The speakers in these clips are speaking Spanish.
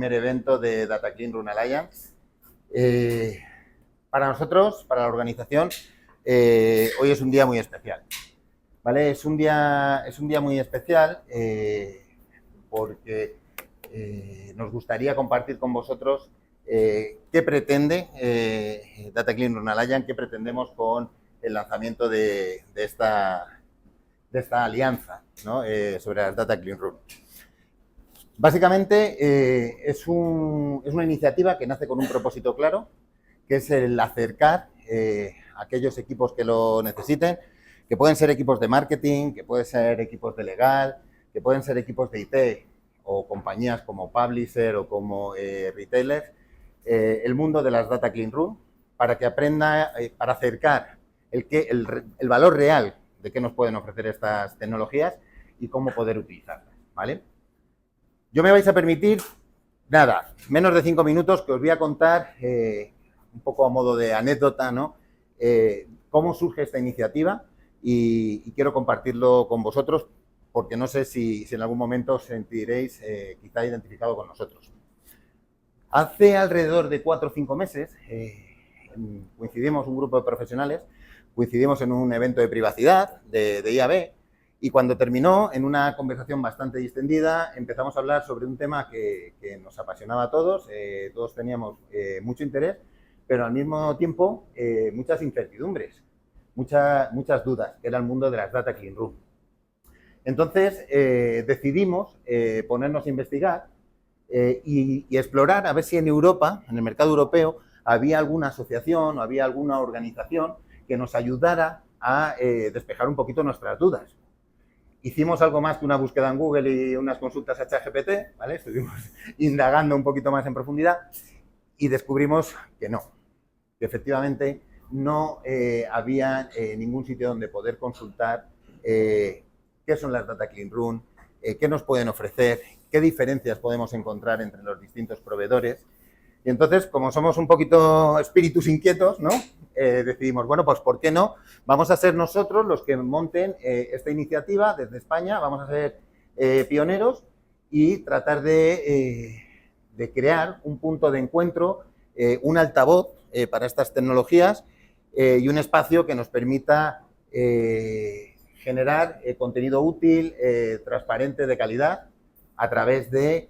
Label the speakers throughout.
Speaker 1: primer evento de Data Clean Room Alliance. Para nosotros, para la organización, hoy es un día muy especial, ¿vale? Es un día muy especial porque nos gustaría compartir con vosotros qué pretende Data Clean Room Alliance, qué pretendemos con el lanzamiento de esta alianza, ¿no? Sobre las Data Clean Room. Básicamente es una iniciativa que nace con un propósito claro, que es el acercar a aquellos equipos que lo necesiten, que pueden ser equipos de marketing, que pueden ser equipos de legal, que pueden ser equipos de IT o compañías como publisher o como retailers, el mundo de las Data Clean Room, para que aprenda, para acercar el valor real de qué nos pueden ofrecer estas tecnologías y cómo poder utilizarlas, ¿vale? Yo me vais a permitir, nada, menos de 5 minutos que os voy a contar un poco a modo de anécdota, ¿no? Cómo surge esta iniciativa y quiero compartirlo con vosotros porque no sé si en algún momento os sentiréis quizá identificado con nosotros. Hace alrededor de 4 o 5 meses coincidimos un grupo de profesionales, coincidimos en un evento de privacidad de IAB y cuando terminó, en una conversación bastante distendida, empezamos a hablar sobre un tema que nos apasionaba a todos, todos teníamos mucho interés, pero al mismo tiempo muchas incertidumbres, muchas dudas, que era el mundo de las Data Clean Room. Entonces decidimos ponernos a investigar y explorar a ver si en Europa, en el mercado europeo, había alguna asociación o había alguna organización que nos ayudara a despejar un poquito nuestras dudas. Hicimos algo más que una búsqueda en Google y unas consultas a ChatGPT, ¿vale? Estuvimos indagando un poquito más en profundidad y descubrimos que no, que efectivamente no había ningún sitio donde poder consultar qué son las Data Clean Room, qué nos pueden ofrecer, qué diferencias podemos encontrar entre los distintos proveedores. Y entonces, como somos un poquito espíritus inquietos, ¿no? Decidimos, bueno, pues ¿por qué no? Vamos a ser nosotros los que monten esta iniciativa desde España, vamos a ser pioneros y tratar de crear un punto de encuentro, un altavoz para estas tecnologías y un espacio que nos permita generar contenido útil, transparente, de calidad, a través de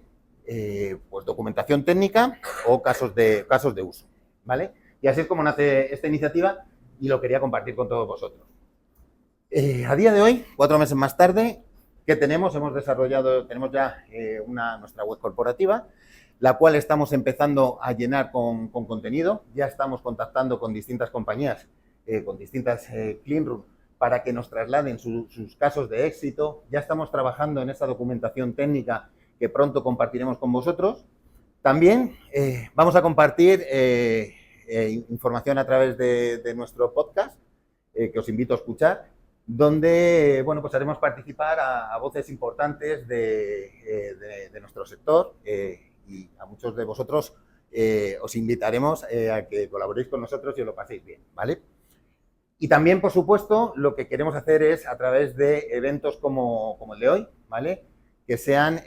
Speaker 1: pues documentación técnica o casos de uso, ¿vale? Y así es como nace esta iniciativa y lo quería compartir con todos vosotros. A día de hoy, 4 meses más tarde, ¿qué tenemos? Tenemos ya nuestra web corporativa, la cual estamos empezando a llenar con contenido. Ya estamos contactando con distintas compañías, con distintas clean room, para que nos trasladen sus casos de éxito. Ya estamos trabajando en esa documentación técnica que pronto compartiremos con vosotros. También vamos a compartir información a través de nuestro podcast, que os invito a escuchar, donde, bueno, pues haremos participar a voces importantes de nuestro sector y a muchos de vosotros os invitaremos a que colaboréis con nosotros y os lo paséis bien, ¿vale? Y también, por supuesto, lo que queremos hacer es, a través de eventos como el de hoy, ¿vale?, que sean,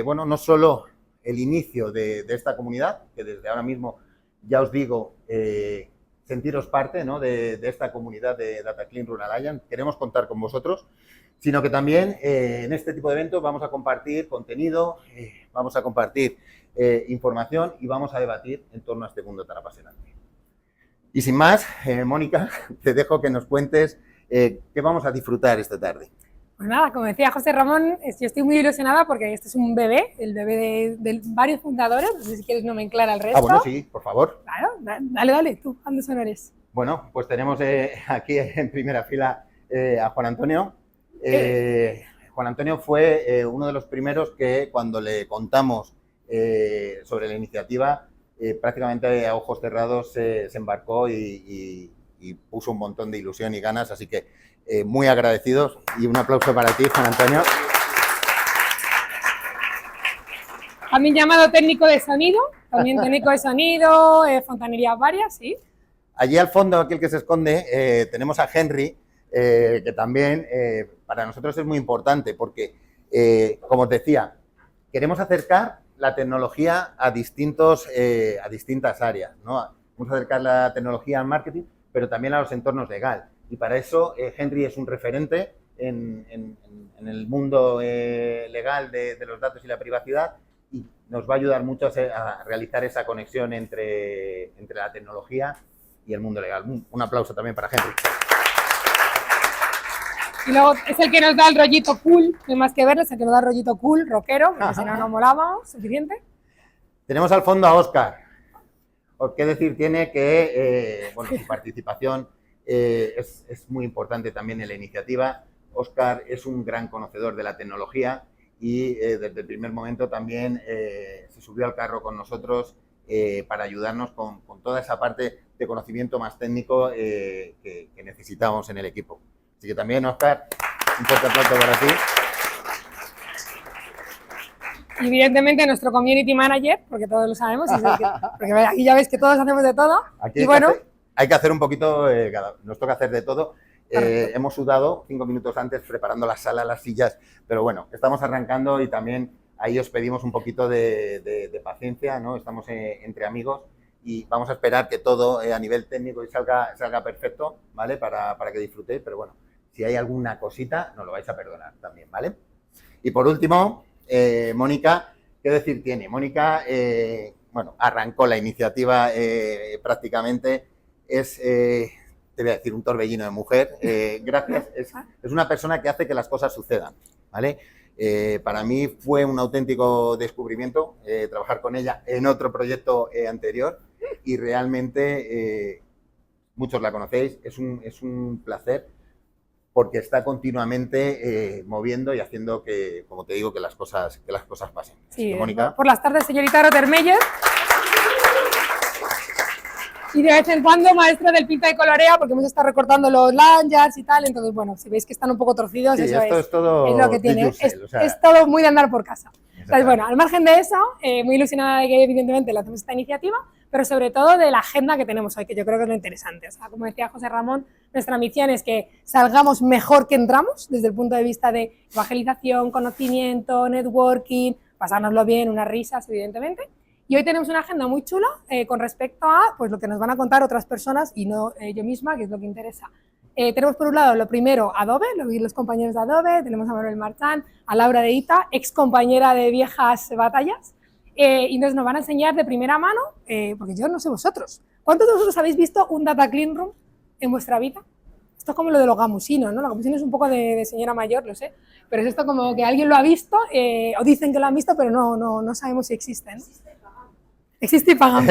Speaker 1: bueno, no solo el inicio de esta comunidad, que desde ahora mismo, ya os digo, sentiros parte, ¿no?, de esta comunidad de Data Clean Room Alliance. Queremos contar con vosotros, sino que también en este tipo de eventos vamos a compartir contenido, vamos a compartir información y vamos a debatir en torno a este mundo tan apasionante. Y sin más, Mónica, te dejo que nos cuentes qué vamos a disfrutar esta tarde.
Speaker 2: Pues nada, como decía José Ramón, yo estoy muy ilusionada porque este es un bebé, el bebé de varios fundadores. No sé si quieres nomenclar al resto.
Speaker 1: Ah, bueno, sí, por favor.
Speaker 2: Claro, dale, tú, haz los honores.
Speaker 1: Bueno, pues tenemos aquí en primera fila a Juan Antonio. Juan Antonio fue uno de los primeros que, cuando le contamos sobre la iniciativa, prácticamente a ojos cerrados se embarcó y puso un montón de ilusión y ganas, así que muy agradecidos y un aplauso para ti, Juan Antonio.
Speaker 2: También llamado técnico de sonido, fontanerías varias, sí.
Speaker 1: Allí al fondo, aquí el que se esconde, tenemos a Henry, que también para nosotros es muy importante porque, como os decía, queremos acercar la tecnología a distintas áreas, ¿no? Vamos a acercar la tecnología al marketing, pero también a los entornos legales. Y para eso Henry es un referente en el mundo legal de los datos y la privacidad, y nos va a ayudar mucho a realizar esa conexión entre la tecnología y el mundo legal. Un aplauso también para Henry.
Speaker 2: Y luego es el que nos da el rollito cool, no hay más que verlo, es el que nos da el rollito cool, rockero, porque si no, no molábamos, suficiente.
Speaker 1: Tenemos al fondo a Óscar. ¿Qué decir tiene? Que bueno, su participación es muy importante también en la iniciativa. Óscar es un gran conocedor de la tecnología y desde el primer momento también se subió al carro con nosotros para ayudarnos con toda esa parte de conocimiento más técnico que necesitamos en el equipo. Así que también, Óscar, un fuerte aplauso para ti.
Speaker 2: Y evidentemente nuestro community manager, porque todos lo sabemos, porque aquí ya veis que todos hacemos de todo.
Speaker 1: Aquí
Speaker 2: y bueno,
Speaker 1: hay que hacer un poquito, nos toca hacer de todo. Hemos sudado 5 minutos antes preparando la sala, las sillas, pero bueno, estamos arrancando y también ahí os pedimos un poquito de paciencia, ¿no? Estamos entre amigos y vamos a esperar que todo a nivel técnico salga perfecto, ¿vale? Para que disfrutéis, pero bueno, si hay alguna cosita, nos lo vais a perdonar también, ¿vale? Y por último, Mónica, ¿qué decir tiene? Mónica, bueno, arrancó la iniciativa prácticamente, te voy a decir, un torbellino de mujer. Gracias, es una persona que hace que las cosas sucedan, ¿vale? Para mí fue un auténtico descubrimiento trabajar con ella en otro proyecto anterior y realmente, muchos la conocéis, es un placer porque está continuamente moviendo y haciendo que, como te digo, que las cosas pasen.
Speaker 2: Sí,
Speaker 1: Mónica.
Speaker 2: Por las tardes, señorita Rottermeyer. Y de vez en cuando maestra del pinta y colorea, porque hemos estado recortando los lanyards y tal, entonces, bueno, si veis que están un poco torcidos,
Speaker 1: Sí,
Speaker 2: eso
Speaker 1: es todo
Speaker 2: es lo que tiene.
Speaker 1: yourself, o sea,
Speaker 2: es todo muy de andar por casa. Entonces, bueno, al margen de eso, muy ilusionada de que evidentemente le hacemos esta iniciativa, pero sobre todo de la agenda que tenemos hoy, que yo creo que es lo interesante. O sea, como decía José Ramón, nuestra misión es que salgamos mejor que entramos, desde el punto de vista de evangelización, conocimiento, networking, pasárnoslo bien, unas risas, evidentemente. Y hoy tenemos una agenda muy chula con respecto a pues, lo que nos van a contar otras personas y no yo misma, que es lo que interesa. Tenemos por un lado lo primero Adobe, los compañeros de Adobe, tenemos a Manuel Marchán, a Laura de Ita, ex compañera de viejas batallas, y entonces nos van a enseñar de primera mano, porque yo no sé vosotros, ¿cuántos de vosotros habéis visto un Data Clean Room en vuestra vida? Esto es como lo de los gamusinos, ¿no? Los gamusinos es un poco de señora mayor, lo sé, pero es esto como que alguien lo ha visto, o dicen que lo han visto, pero no sabemos si existe, ¿no? Existe y pagamos.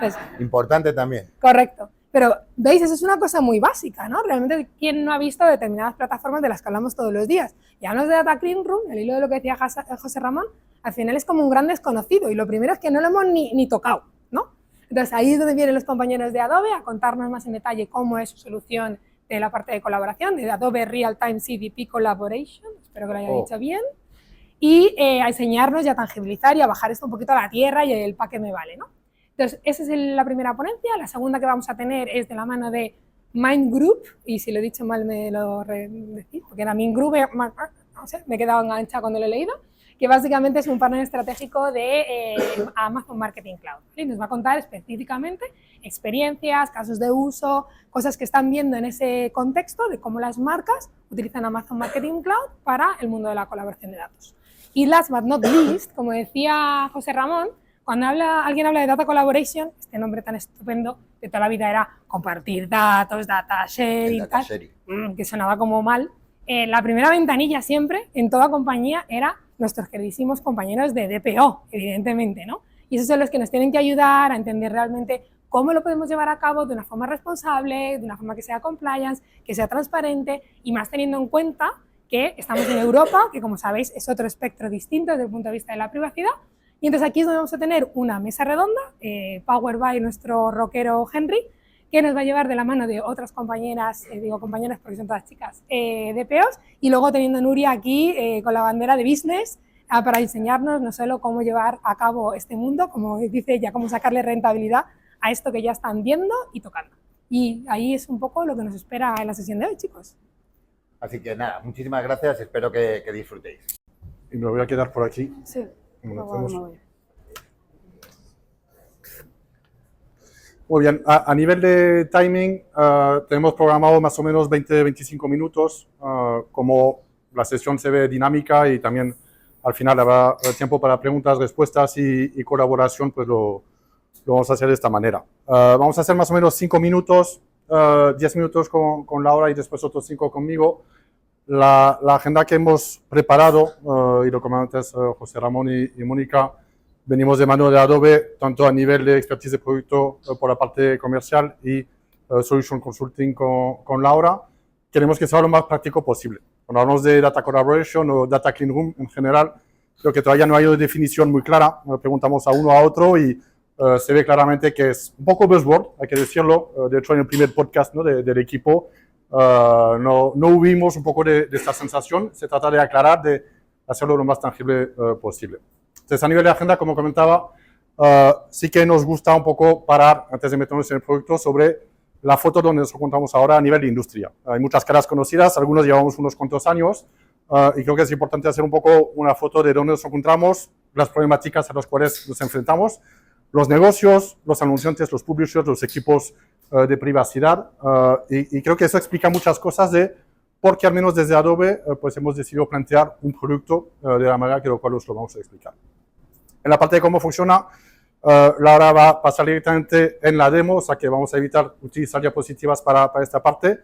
Speaker 2: Pues,
Speaker 1: importante también.
Speaker 2: Correcto. Pero, ¿veis? Eso es una cosa muy básica, ¿no? Realmente, ¿quién no ha visto determinadas plataformas de las que hablamos todos los días? Y hablamos de Data Clean Room, el hilo de lo que decía José Ramón, al final es como un gran desconocido y lo primero es que no lo hemos ni tocado, ¿no? Entonces, ahí es donde vienen los compañeros de Adobe a contarnos más en detalle cómo es su solución de la parte de colaboración, de Adobe Real Time CDP Collaboration, espero que lo haya dicho bien, y a enseñarnos y a tangibilizar y a bajar esto un poquito a la tierra y el pa' que me vale, ¿no? Entonces, esa es la primera ponencia. La segunda que vamos a tener es de la mano de Mind Group, y si lo he dicho mal me lo decís, porque era Mind Group, no sé, me he quedado enganchada cuando lo he leído, que básicamente es un partner estratégico de Amazon Marketing Cloud. ¿Vale? Nos va a contar específicamente experiencias, casos de uso, cosas que están viendo en ese contexto de cómo las marcas utilizan Amazon Marketing Cloud para el mundo de la colaboración de datos. Y last but not least, como decía José Ramón, cuando alguien habla de Data Collaboration, este nombre tan estupendo de toda la vida era compartir datos, data sharing, que sonaba como mal. La primera ventanilla siempre, en toda compañía, era nuestros queridísimos compañeros de DPO, evidentemente, ¿no? Y esos son los que nos tienen que ayudar a entender realmente cómo lo podemos llevar a cabo de una forma responsable, de una forma que sea compliance, que sea transparente, y más teniendo en cuenta que estamos en Europa, que como sabéis es otro espectro distinto desde el punto de vista de la privacidad. Y entonces aquí es donde vamos a tener una mesa redonda, powered by nuestro rockero Henry, que nos va a llevar de la mano de otras compañeras, digo compañeras porque son todas chicas, DPOs, y luego teniendo a Nuria aquí con la bandera de business para enseñarnos no solo cómo llevar a cabo este mundo, como dice ella, cómo sacarle rentabilidad a esto que ya están viendo y tocando. Y ahí es un poco lo que nos espera en la sesión de hoy, chicos.
Speaker 1: Así que nada, muchísimas gracias, espero que disfrutéis.
Speaker 3: Y me voy a quedar por aquí.
Speaker 2: Sí.
Speaker 3: Muy bien, a nivel de timing, tenemos programado más o menos 20-25 minutos, como la sesión se ve dinámica y también al final habrá tiempo para preguntas, respuestas y colaboración, pues lo vamos a hacer de esta manera. Vamos a hacer más o menos 5 minutos, 10 minutos con Laura y después otros 5 conmigo. La agenda que hemos preparado, y lo comentan antes José Ramón y Mónica, venimos de mano de Adobe, tanto a nivel de expertise de producto por la parte comercial y Solution Consulting con Laura. Queremos que sea lo más práctico posible. Cuando hablamos de Data Collaboration o Data Clean Room en general, creo que todavía no hay una definición muy clara. Preguntamos a uno a otro y se ve claramente que es un poco buzzword, hay que decirlo. De hecho, en el primer podcast, ¿no?, del equipo no hubimos un poco de esta sensación. Se trata de aclarar, de hacerlo lo más tangible posible. Entonces, a nivel de agenda, como comentaba, sí que nos gusta un poco parar, antes de meternos en el producto, sobre la foto donde nos encontramos ahora a nivel de industria. Hay muchas caras conocidas, algunos llevamos unos cuantos años, y creo que es importante hacer un poco una foto de dónde nos encontramos, las problemáticas a las cuales nos enfrentamos, los negocios, los anunciantes, los publishers, los equipos de privacidad, y creo que eso explica muchas cosas de por qué al menos desde Adobe pues hemos decidido plantear un producto de la manera que lo cual os lo vamos a explicar. En la parte de cómo funciona, Laura va a pasar directamente en la demo, o sea que vamos a evitar utilizar diapositivas para esta parte,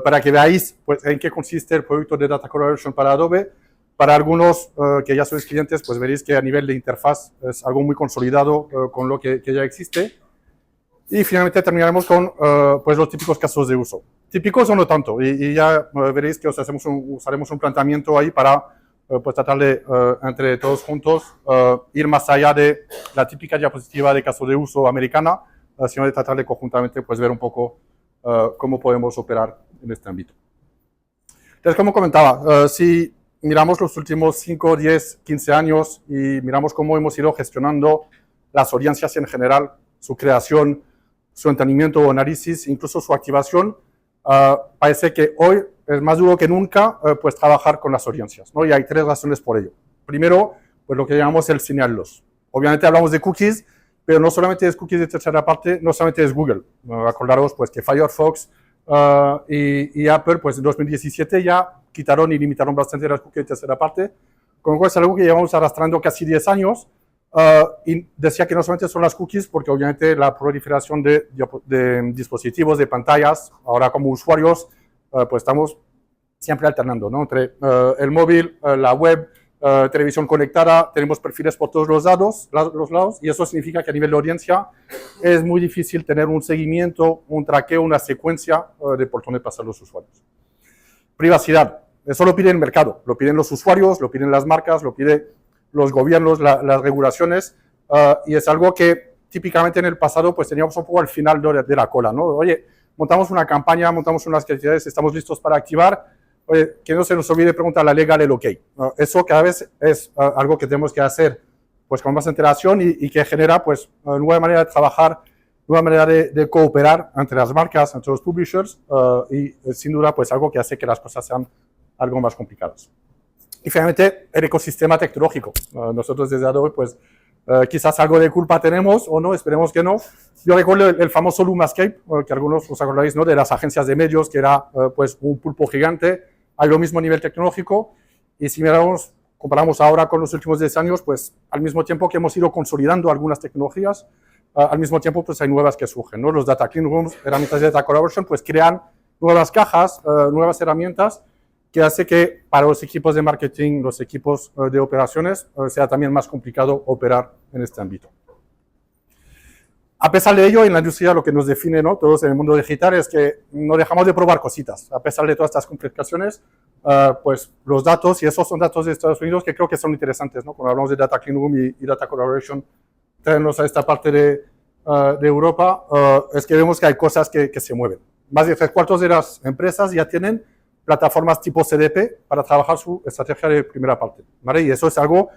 Speaker 3: para que veáis pues, en qué consiste el producto de Data Collaboration para Adobe. Para algunos que ya sois clientes, pues veréis que a nivel de interfaz es algo muy consolidado con lo que ya existe. Y finalmente terminaremos con pues los típicos casos de uso. Típicos o no tanto, y ya veréis que usaremos un planteamiento ahí para pues tratar de, entre todos juntos, ir más allá de la típica diapositiva de caso de uso americana, sino de tratar de conjuntamente pues, ver un poco cómo podemos operar en este ámbito. Entonces, como comentaba, si miramos los últimos 5, 10, 15 años y miramos cómo hemos ido gestionando las audiencias en general, su creación, su entendimiento o análisis, incluso su activación, parece que hoy es más duro que nunca pues trabajar con las audiencias, ¿no? Y hay 3 razones por ello. Primero, pues lo que llamamos el linear loss. Obviamente hablamos de cookies, pero no solamente es cookies de tercera parte, no solamente es Google. Acordaros pues que Firefox y Apple pues en 2017 ya quitaron y limitaron bastante las cookies de tercera parte, con lo cual es algo que llevamos arrastrando casi 10 años. Y decía que no solamente son las cookies, porque obviamente la proliferación de dispositivos, de pantallas, ahora como usuarios, pues estamos siempre alternando, ¿no? Entre el móvil, la web, televisión conectada, tenemos perfiles por todos los lados, y eso significa que a nivel de audiencia es muy difícil tener un seguimiento, un traqueo, una secuencia de por dónde pasan los usuarios. Privacidad, eso lo pide el mercado, lo piden los usuarios, lo piden las marcas, lo piden los gobiernos, las regulaciones, y es algo que típicamente en el pasado pues teníamos un poco al final de la cola, ¿no? Oye, montamos una campaña, montamos unas actividades, estamos listos para activar, oye, que no se nos olvide preguntar a la legal el OK. Eso cada vez es algo que tenemos que hacer pues con más interacción y que genera pues nueva manera de trabajar, nueva manera de cooperar entre las marcas, entre los publishers, y sin duda pues algo que hace que las cosas sean algo más complicadas. Y finalmente, el ecosistema tecnológico. Nosotros desde Adobe, pues, quizás algo de culpa tenemos o no, esperemos que no. Yo recuerdo el famoso Lumascape, que algunos os acordáis, ¿no?, de las agencias de medios, que era, pues, un pulpo gigante. Hay lo mismo a nivel tecnológico. Y si miramos, comparamos ahora con los últimos 10 años, pues, al mismo tiempo que hemos ido consolidando algunas tecnologías, al mismo tiempo, pues, hay nuevas que surgen, ¿no? Los Data Clean Rooms, herramientas de Data Collaboration, pues, crean nuevas cajas, nuevas herramientas, que hace que para los equipos de marketing, los equipos de operaciones, sea también más complicado operar en este ámbito. A pesar de ello, en la industria lo que nos define, ¿no?, todos en el mundo digital es que no dejamos de probar cositas. A pesar de todas estas complicaciones, pues los datos, y esos son datos de Estados Unidos que creo que son interesantes, ¿no? Cuando hablamos de Data Clean Room y Data Collaboration, traernos a esta parte de Europa, es que vemos que hay cosas que se mueven. Más de 3/4 de las empresas ya tienen plataformas tipo CDP para trabajar su estrategia de primera parte, ¿vale? Y eso es algo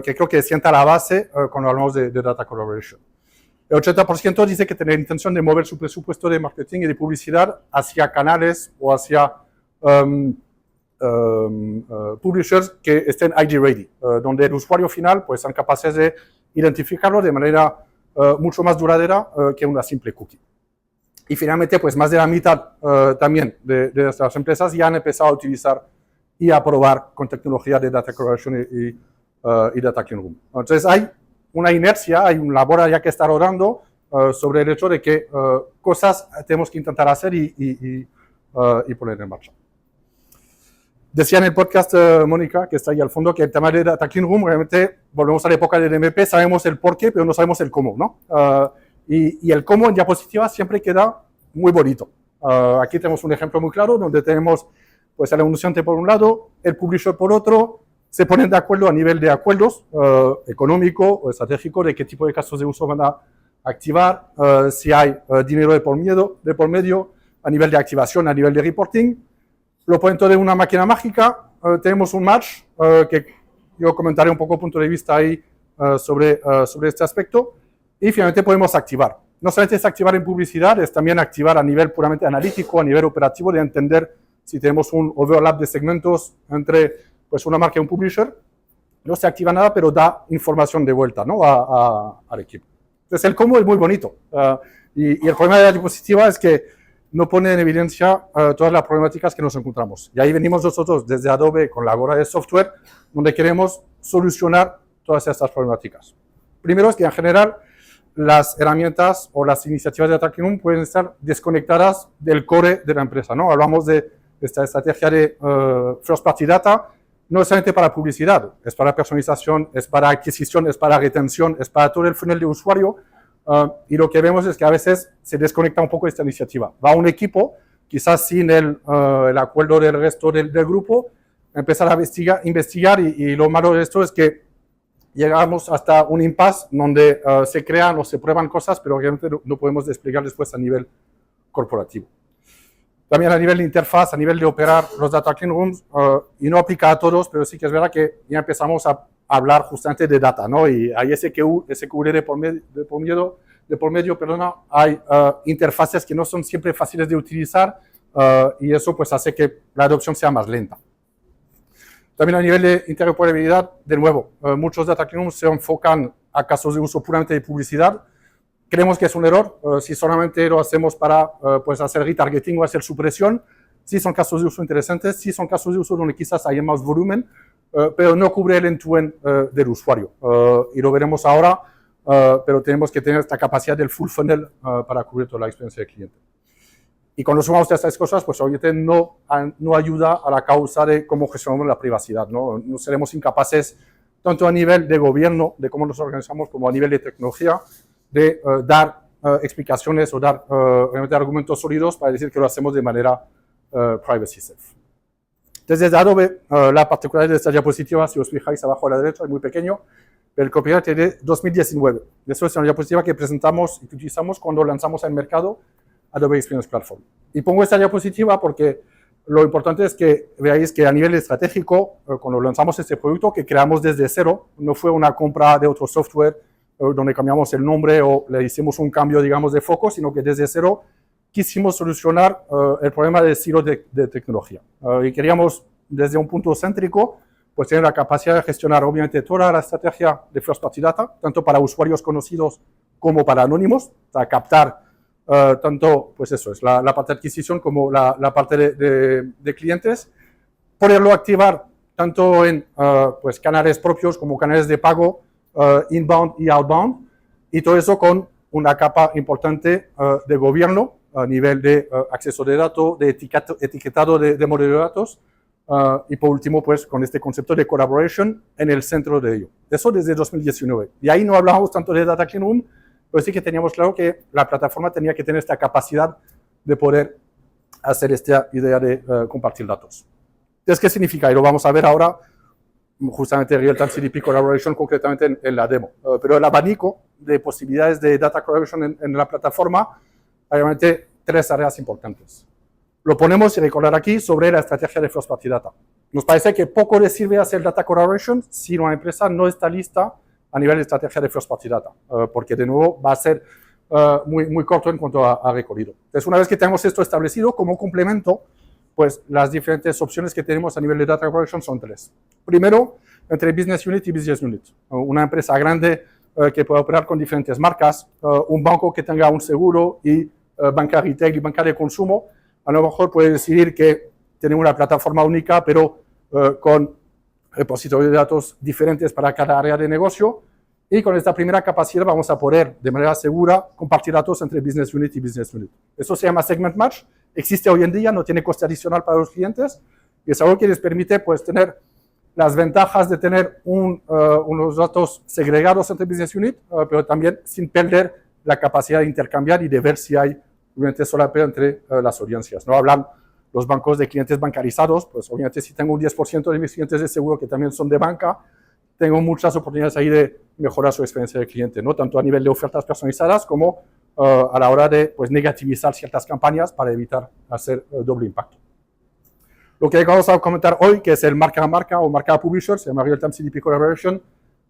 Speaker 3: que creo que sienta la base cuando hablamos de Data Collaboration. El 80% dice que tiene intención de mover su presupuesto de marketing y de publicidad hacia canales o hacia publishers que estén ID ready, donde el usuario final pues, sean capaces de identificarlo de manera mucho más duradera que una simple cookie. Y finalmente, pues más de la mitad también de estas empresas ya han empezado a utilizar y a probar con tecnología de data correlation y data clean room. Entonces hay una inercia, hay un labor ya que está rodando sobre el hecho de que cosas tenemos que intentar hacer y poner en marcha. Decía en el podcast Mónica, que está ahí al fondo, que el tema de Data Clean Room, realmente volvemos a la época del MP, sabemos el por qué, pero no sabemos el cómo, ¿no? Y el cómo en diapositiva siempre queda muy bonito. Aquí tenemos un ejemplo muy claro, donde tenemos pues, el anunciante por un lado, el publisher por otro, se ponen de acuerdo a nivel de acuerdos económico o estratégico de qué tipo de casos de uso van a activar, si hay dinero de por medio, a nivel de activación, a nivel de reporting. Lo ponen todo en una máquina mágica, tenemos un match que yo comentaré un poco punto de vista ahí sobre este aspecto y finalmente podemos activar. No solamente es activar en publicidad, es también activar a nivel puramente analítico, a nivel operativo, de entender si tenemos un overlap de segmentos entre pues, una marca y un publisher. No se activa nada, pero da información de vuelta, ¿no? al equipo. Entonces el cómo es muy bonito y el problema de la diapositiva es que no pone en evidencia todas las problemáticas que nos encontramos. Y ahí venimos nosotros desde Adobe con la Agora de software, donde queremos solucionar todas estas problemáticas. Primero es que en general las herramientas o las iniciativas de Data Clean Room pueden estar desconectadas del core de la empresa, ¿no? Hablamos de esta estrategia de First Party Data, no es solamente para publicidad, es para personalización, es para adquisición, es para retención, es para todo el funnel de usuario. Y lo que vemos es que a veces se desconecta un poco esta iniciativa. Va un equipo, quizás sin el acuerdo del resto del grupo, empezar a investigar y lo malo de esto es que llegamos hasta un impasse donde se crean o se prueban cosas, pero obviamente no podemos desplegar después a nivel corporativo. También a nivel de interfaz, a nivel de operar los Data Clean Rooms, y no aplica a todos, pero sí que es verdad que ya empezamos a hablar justamente de data, ¿no? Y hay SQL de por medio, hay interfaces que no son siempre fáciles de utilizar y eso pues hace que la adopción sea más lenta. También a nivel de interoperabilidad, de nuevo, muchos Data Clean Rooms se enfocan a casos de uso puramente de publicidad. Creemos que es un error si solamente lo hacemos para pues hacer retargeting o hacer supresión. Sí son casos de uso interesantes, sí son casos de uso donde quizás haya más volumen, pero no cubre el end-to-end del usuario. Y lo veremos ahora, pero tenemos que tener esta capacidad del full funnel para cubrir toda la experiencia del cliente. Y cuando sumamos a estas cosas, pues obviamente no ayuda a la causa de cómo gestionamos la privacidad, ¿no? No seremos incapaces, tanto a nivel de gobierno, de cómo nos organizamos, como a nivel de tecnología, de dar explicaciones o dar realmente argumentos sólidos para decir que lo hacemos de manera privacy safe. Desde Adobe, la particularidad de esta diapositiva, si os fijáis abajo a la derecha, es muy pequeño, pero el copyright es de 2019. Eso es una diapositiva que presentamos y que utilizamos cuando lanzamos al mercado Adobe Experience Platform. Y pongo esta diapositiva porque lo importante es que veáis que a nivel estratégico, cuando lanzamos este producto, que creamos desde cero, no fue una compra de otro software donde cambiamos el nombre o le hicimos un cambio, digamos, de foco, sino que desde cero quisimos solucionar el problema del silo de tecnología. Y queríamos, desde un punto céntrico, pues tener la capacidad de gestionar, obviamente, toda la estrategia de First Party Data, tanto para usuarios conocidos como para anónimos, para captar tanto, pues eso, es la parte de adquisición como la parte de clientes, poderlo activar tanto en pues canales propios como canales de pago, inbound y outbound, y todo eso con una capa importante de gobierno a nivel de acceso de datos, de etiquetado de modelo de datos, y por último, pues con este concepto de collaboration en el centro de ello. Eso desde 2019. Y ahí no hablábamos tanto de Data Clean Room, pero sí que teníamos claro que la plataforma tenía que tener esta capacidad de poder hacer esta idea de compartir datos. Entonces, ¿qué significa? Y lo vamos a ver ahora, justamente Real-Time CDP Collaboration, concretamente en la demo. Pero el abanico de posibilidades de Data Collaboration en la plataforma, hay realmente tres áreas importantes. Lo ponemos, y recordar aquí, sobre la estrategia de First Party Data. Nos parece que poco le sirve hacer Data Collaboration si una empresa no está lista a nivel de estrategia de First Party Data, porque de nuevo va a ser muy corto en cuanto a recorrido. Entonces, una vez que tenemos esto establecido, como complemento, pues las diferentes opciones que tenemos a nivel de Data Collaboration son tres. Primero, entre Business Unit y Business Unit. Una empresa grande que pueda operar con diferentes marcas, un banco que tenga un seguro y banca retail y banca de consumo, a lo mejor puede decidir que tiene una plataforma única, pero con repositorios de datos diferentes para cada área de negocio. Y con esta primera capacidad vamos a poder, de manera segura, compartir datos entre Business Unit y Business Unit. Eso se llama Segment Match. Existe hoy en día, no tiene coste adicional para los clientes. Y es algo que les permite pues, tener las ventajas de tener unos datos segregados entre Business Unit, pero también sin perder la capacidad de intercambiar y de ver si hay obviamente solapeo entre las audiencias. No hablan los bancos de clientes bancarizados, pues obviamente si tengo un 10% de mis clientes de seguro que también son de banca, tengo muchas oportunidades ahí de mejorar su experiencia de cliente, ¿no? Tanto a nivel de ofertas personalizadas como a la hora de pues, negativizar ciertas campañas para evitar hacer doble impacto. Lo que vamos a comentar hoy, que es el marca a marca o marca a publisher, se llama Real-Time CDP Collaboration,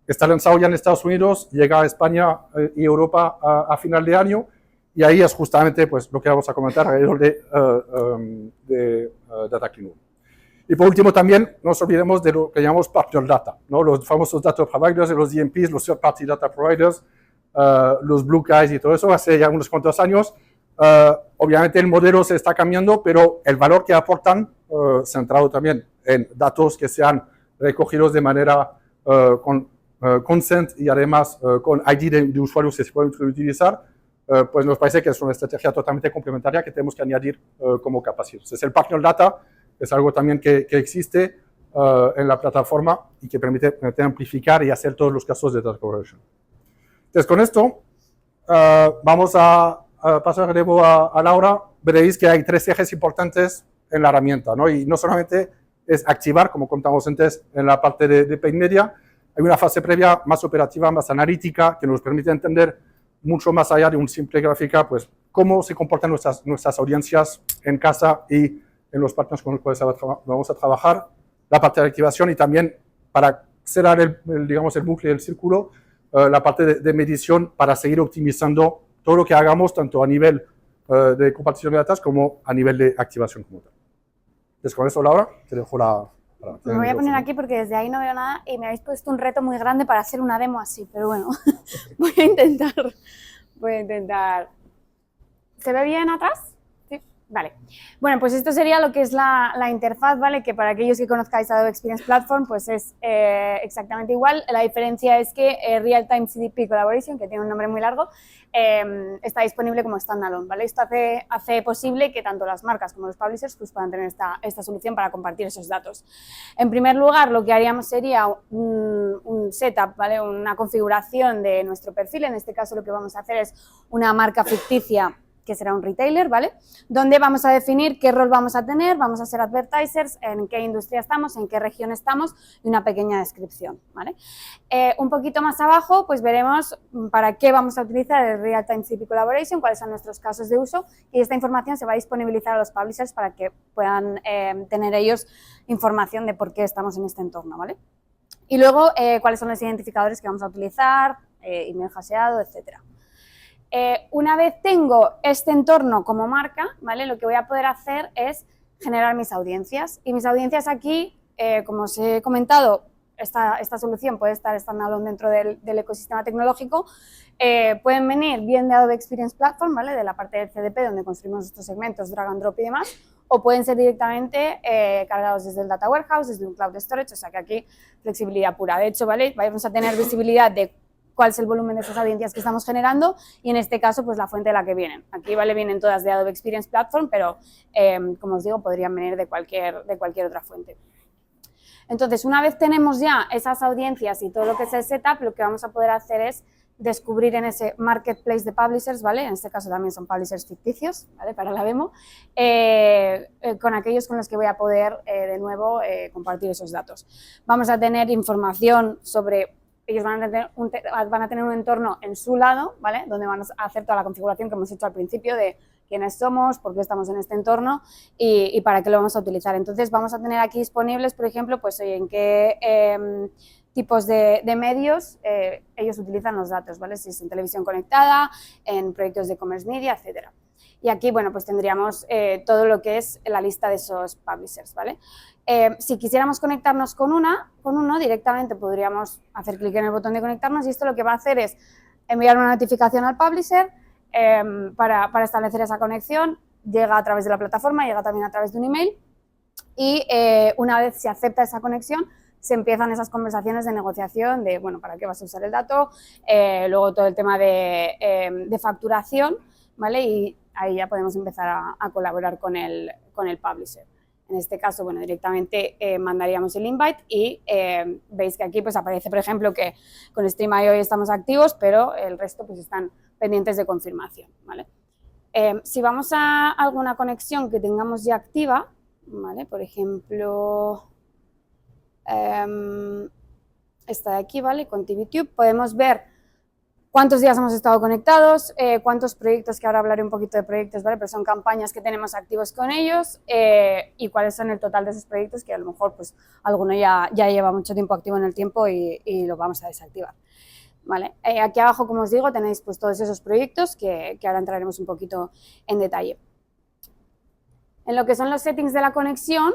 Speaker 3: está lanzado ya en Estados Unidos, llega a España y Europa a final de año, y ahí es justamente pues, lo que vamos a comentar alrededor de Data Clean Room. Y por último también, no nos olvidemos de lo que llamamos Partner Data, ¿no? Los famosos Data Providers, los DMPs, los Third Party Data Providers, los Blue Guys y todo eso, hace ya unos cuantos años. Obviamente el modelo se está cambiando, pero el valor que aportan, centrado también en datos que sean recogidos de manera con consent y además con ID de usuarios que se pueden utilizar, pues nos parece que es una estrategia totalmente complementaria que tenemos que añadir como capacidad. Entonces el Partner Data es algo también que existe en la plataforma y que permite amplificar y hacer todos los casos de Data Collaboration. Entonces con esto vamos a pasar el relevo a Laura. Veréis que hay 3 ejes importantes en la herramienta, ¿no? Y no solamente es activar, como contamos antes en la parte de Paid Media, hay una fase previa más operativa, más analítica, que nos permite entender mucho más allá de un simple gráfica, pues cómo se comportan nuestras audiencias en casa y en los partners con los cuales vamos a trabajar, la parte de activación y también para cerrar el bucle, el círculo, la parte de medición para seguir optimizando todo lo que hagamos, tanto a nivel de compartición de datos como a nivel de activación como tal. Entonces, con eso, Laura, te dejo
Speaker 4: Me voy a poner aquí porque desde ahí no veo nada y me habéis puesto un reto muy grande para hacer una demo así, pero bueno, voy a intentar. ¿Se ve bien atrás? Sí, vale. Bueno, pues esto sería lo que es la interfaz, ¿vale? Que para aquellos que conozcáis Adobe Experience Platform, pues es exactamente igual. La diferencia es que Real-Time CDP Collaboration, que tiene un nombre muy largo, está disponible como standalone, ¿vale? Esto hace posible que tanto las marcas como los publishers pues, puedan tener esta solución para compartir esos datos. En primer lugar, lo que haríamos sería un setup, ¿vale? Una configuración de nuestro perfil. En este caso, lo que vamos a hacer es una marca ficticia que será un retailer, ¿vale? Donde vamos a definir qué rol vamos a tener, vamos a ser advertisers, en qué industria estamos, en qué región estamos y una pequeña descripción, ¿vale? Un poquito más abajo, pues veremos para qué vamos a utilizar el Real-Time CDP Collaboration, cuáles son nuestros casos de uso y esta información se va a disponibilizar a los publishers para que puedan tener ellos información de por qué estamos en este entorno, ¿vale? Y luego, cuáles son los identificadores que vamos a utilizar, email hasheado, etcétera. Una vez tengo este entorno como marca, ¿vale? Lo que voy a poder hacer es generar mis audiencias. Y mis audiencias aquí, como os he comentado, esta solución puede estar standalone dentro del ecosistema tecnológico. Pueden venir bien de Adobe Experience Platform, ¿vale? De la parte del CDP, donde construimos estos segmentos, drag and drop y demás, o pueden ser directamente cargados desde el Data Warehouse, desde un Cloud Storage, o sea que aquí flexibilidad pura. De hecho, ¿vale? Vamos a tener visibilidad de cuál es el volumen de esas audiencias que estamos generando y en este caso pues la fuente de la que vienen. Aquí vale vienen todas de Adobe Experience Platform, pero como os digo podrían venir de cualquier otra fuente. Entonces una vez tenemos ya esas audiencias y todo lo que es el setup, lo que vamos a poder hacer es descubrir en ese marketplace de publishers, ¿vale? En este caso también son publishers ficticios, ¿vale? Para la demo, con aquellos con los que voy a poder de nuevo compartir esos datos. Vamos a tener información sobre ellos van a tener un entorno en su lado, ¿vale? Donde van a hacer toda la configuración que hemos hecho al principio de quiénes somos, por qué estamos en este entorno y para qué lo vamos a utilizar. Entonces vamos a tener aquí disponibles, por ejemplo, pues en qué tipos de medios ellos utilizan los datos, ¿vale? Si es en televisión conectada, en proyectos de commerce media, etcétera. Y aquí, bueno, pues tendríamos todo lo que es la lista de esos publishers, ¿vale? Si quisiéramos conectarnos con uno, directamente podríamos hacer clic en el botón de conectarnos, y esto lo que va a hacer es enviar una notificación al publisher para establecer esa conexión. Llega a través de la plataforma, llega también a través de un email, y una vez se acepta esa conexión, se empiezan esas conversaciones de negociación de, bueno, ¿para qué vas a usar el dato? Luego todo el tema de facturación, ¿vale? Y ahí ya podemos empezar a colaborar con el publisher. En este caso, bueno, directamente mandaríamos el invite y veis que aquí pues aparece, por ejemplo, que con Stream.io estamos activos, pero el resto pues están pendientes de confirmación, ¿vale? Si vamos a alguna conexión que tengamos ya activa, ¿vale? Por ejemplo, esta de aquí, ¿vale? Con TVTube, podemos ver cuántos días hemos estado conectados, cuántos proyectos, que ahora hablaré un poquito de proyectos, ¿vale? Pero son campañas que tenemos activos con ellos, y cuáles son el total de esos proyectos, que a lo mejor pues alguno ya lleva mucho tiempo activo en el tiempo y lo vamos a desactivar, ¿vale? Aquí abajo, como os digo, tenéis pues todos esos proyectos que ahora entraremos un poquito en detalle. En lo que son los settings de la conexión,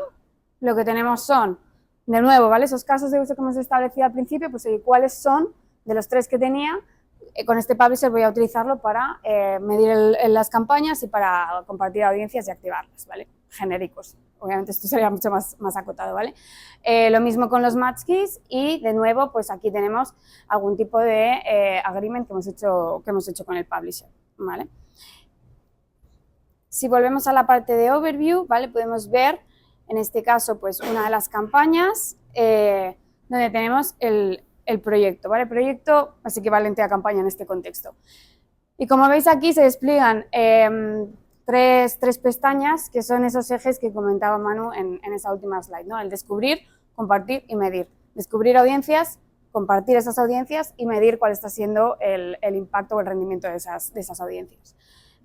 Speaker 4: lo que tenemos son, de nuevo, ¿vale? Esos casos de uso que hemos establecido al principio, pues cuáles son, de los 3 que tenía. Con este publisher voy a utilizarlo para medir las campañas y para compartir audiencias y activarlas, ¿vale? Genéricos. Obviamente esto sería mucho más acotado, ¿vale? Lo mismo con los match keys, y de nuevo, pues aquí tenemos algún tipo de agreement que hemos hecho con el publisher, ¿vale? Si volvemos a la parte de overview, ¿vale? Podemos ver, en este caso, pues una de las campañas donde tenemos el proyecto, ¿vale? Proyecto es equivalente a campaña en este contexto. Y como veis aquí se despliegan tres pestañas, que son esos ejes que comentaba Manu en esa última slide, ¿no? El descubrir, compartir y medir. Descubrir audiencias, compartir esas audiencias y medir cuál está siendo el impacto o el rendimiento de esas audiencias,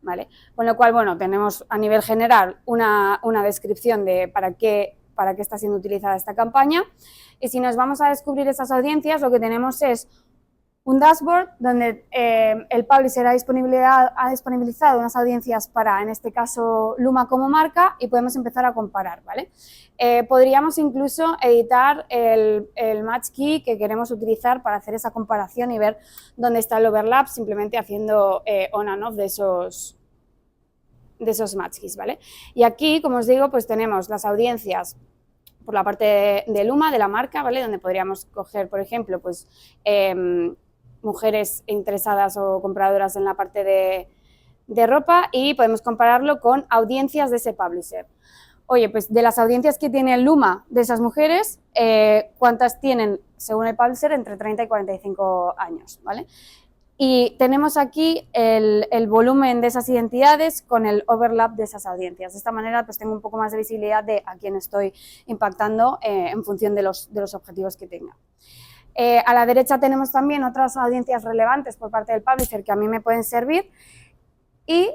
Speaker 4: ¿vale? Con lo cual, bueno, tenemos a nivel general una descripción de para qué está siendo utilizada esta campaña. Y si nos vamos a descubrir esas audiencias, lo que tenemos es un dashboard donde el publisher ha disponibilizado unas audiencias para, en este caso, Luma como marca, y podemos empezar a comparar, ¿vale? Podríamos incluso editar el match key que queremos utilizar para hacer esa comparación y ver dónde está el overlap, simplemente haciendo on and off de esos match keys, ¿vale? Y aquí, como os digo, pues tenemos las audiencias por la parte de Luma, de la marca, ¿vale? Donde podríamos coger, por ejemplo, pues mujeres interesadas o compradoras en la parte de ropa, y podemos compararlo con audiencias de ese publisher. Oye, pues de las audiencias que tiene Luma de esas mujeres, ¿cuántas tienen, según el publisher, entre 30 y 45 años, ¿vale? Y tenemos aquí el volumen de esas identidades con el overlap de esas audiencias. De esta manera, pues tengo un poco más de visibilidad de a quién estoy impactando en función de los objetivos que tenga. A la derecha tenemos también otras audiencias relevantes por parte del publisher que a mí me pueden servir, y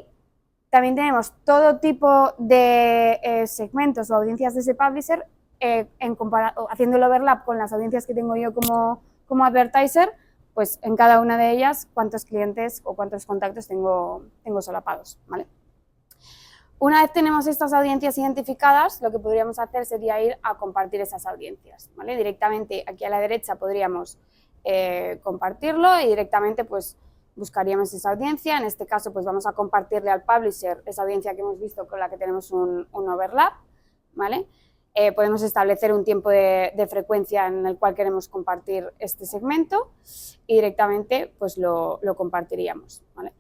Speaker 4: también tenemos todo tipo de segmentos o audiencias de ese publisher haciendo el overlap con las audiencias que tengo yo como advertiser, pues en cada una de ellas cuántos clientes o cuántos contactos tengo solapados, ¿vale? Una vez tenemos estas audiencias identificadas, lo que podríamos hacer sería ir a compartir esas audiencias, ¿vale? Directamente aquí a la derecha podríamos compartirlo, y directamente pues buscaríamos esa audiencia. En este caso pues vamos a compartirle al publisher esa audiencia que hemos visto con la que tenemos un overlap, ¿vale? Podemos establecer un tiempo de frecuencia en el cual queremos compartir este segmento, y directamente pues lo compartiríamos, ¿vale?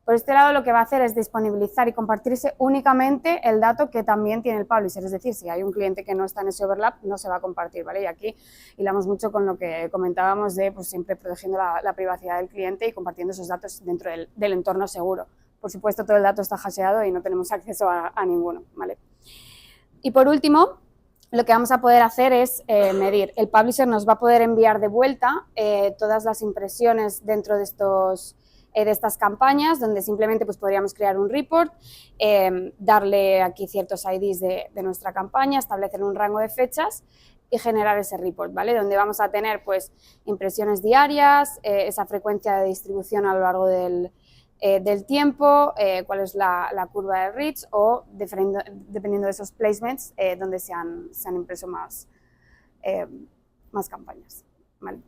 Speaker 4: Por este lado lo que va a hacer es disponibilizar y compartirse únicamente el dato que también tiene el publisher, es decir, si hay un cliente que no está en ese overlap, no se va a compartir, ¿vale? Y aquí hilamos mucho con lo que comentábamos de pues, siempre protegiendo la privacidad del cliente y compartiendo esos datos dentro del entorno seguro. Por supuesto, todo el dato está hasheado y no tenemos acceso a ninguno, ¿vale? Y por último, lo que vamos a poder hacer es medir. El publisher nos va a poder enviar de vuelta todas las impresiones dentro de estas campañas, donde simplemente pues, podríamos crear un report, darle aquí ciertos IDs de nuestra campaña, establecer un rango de fechas y generar ese report, ¿vale? Donde vamos a tener pues, impresiones diarias, esa frecuencia de distribución a lo largo del del tiempo, cuál es la curva de reach o dependiendo de esos placements donde se han impreso más campañas. ¿Vale?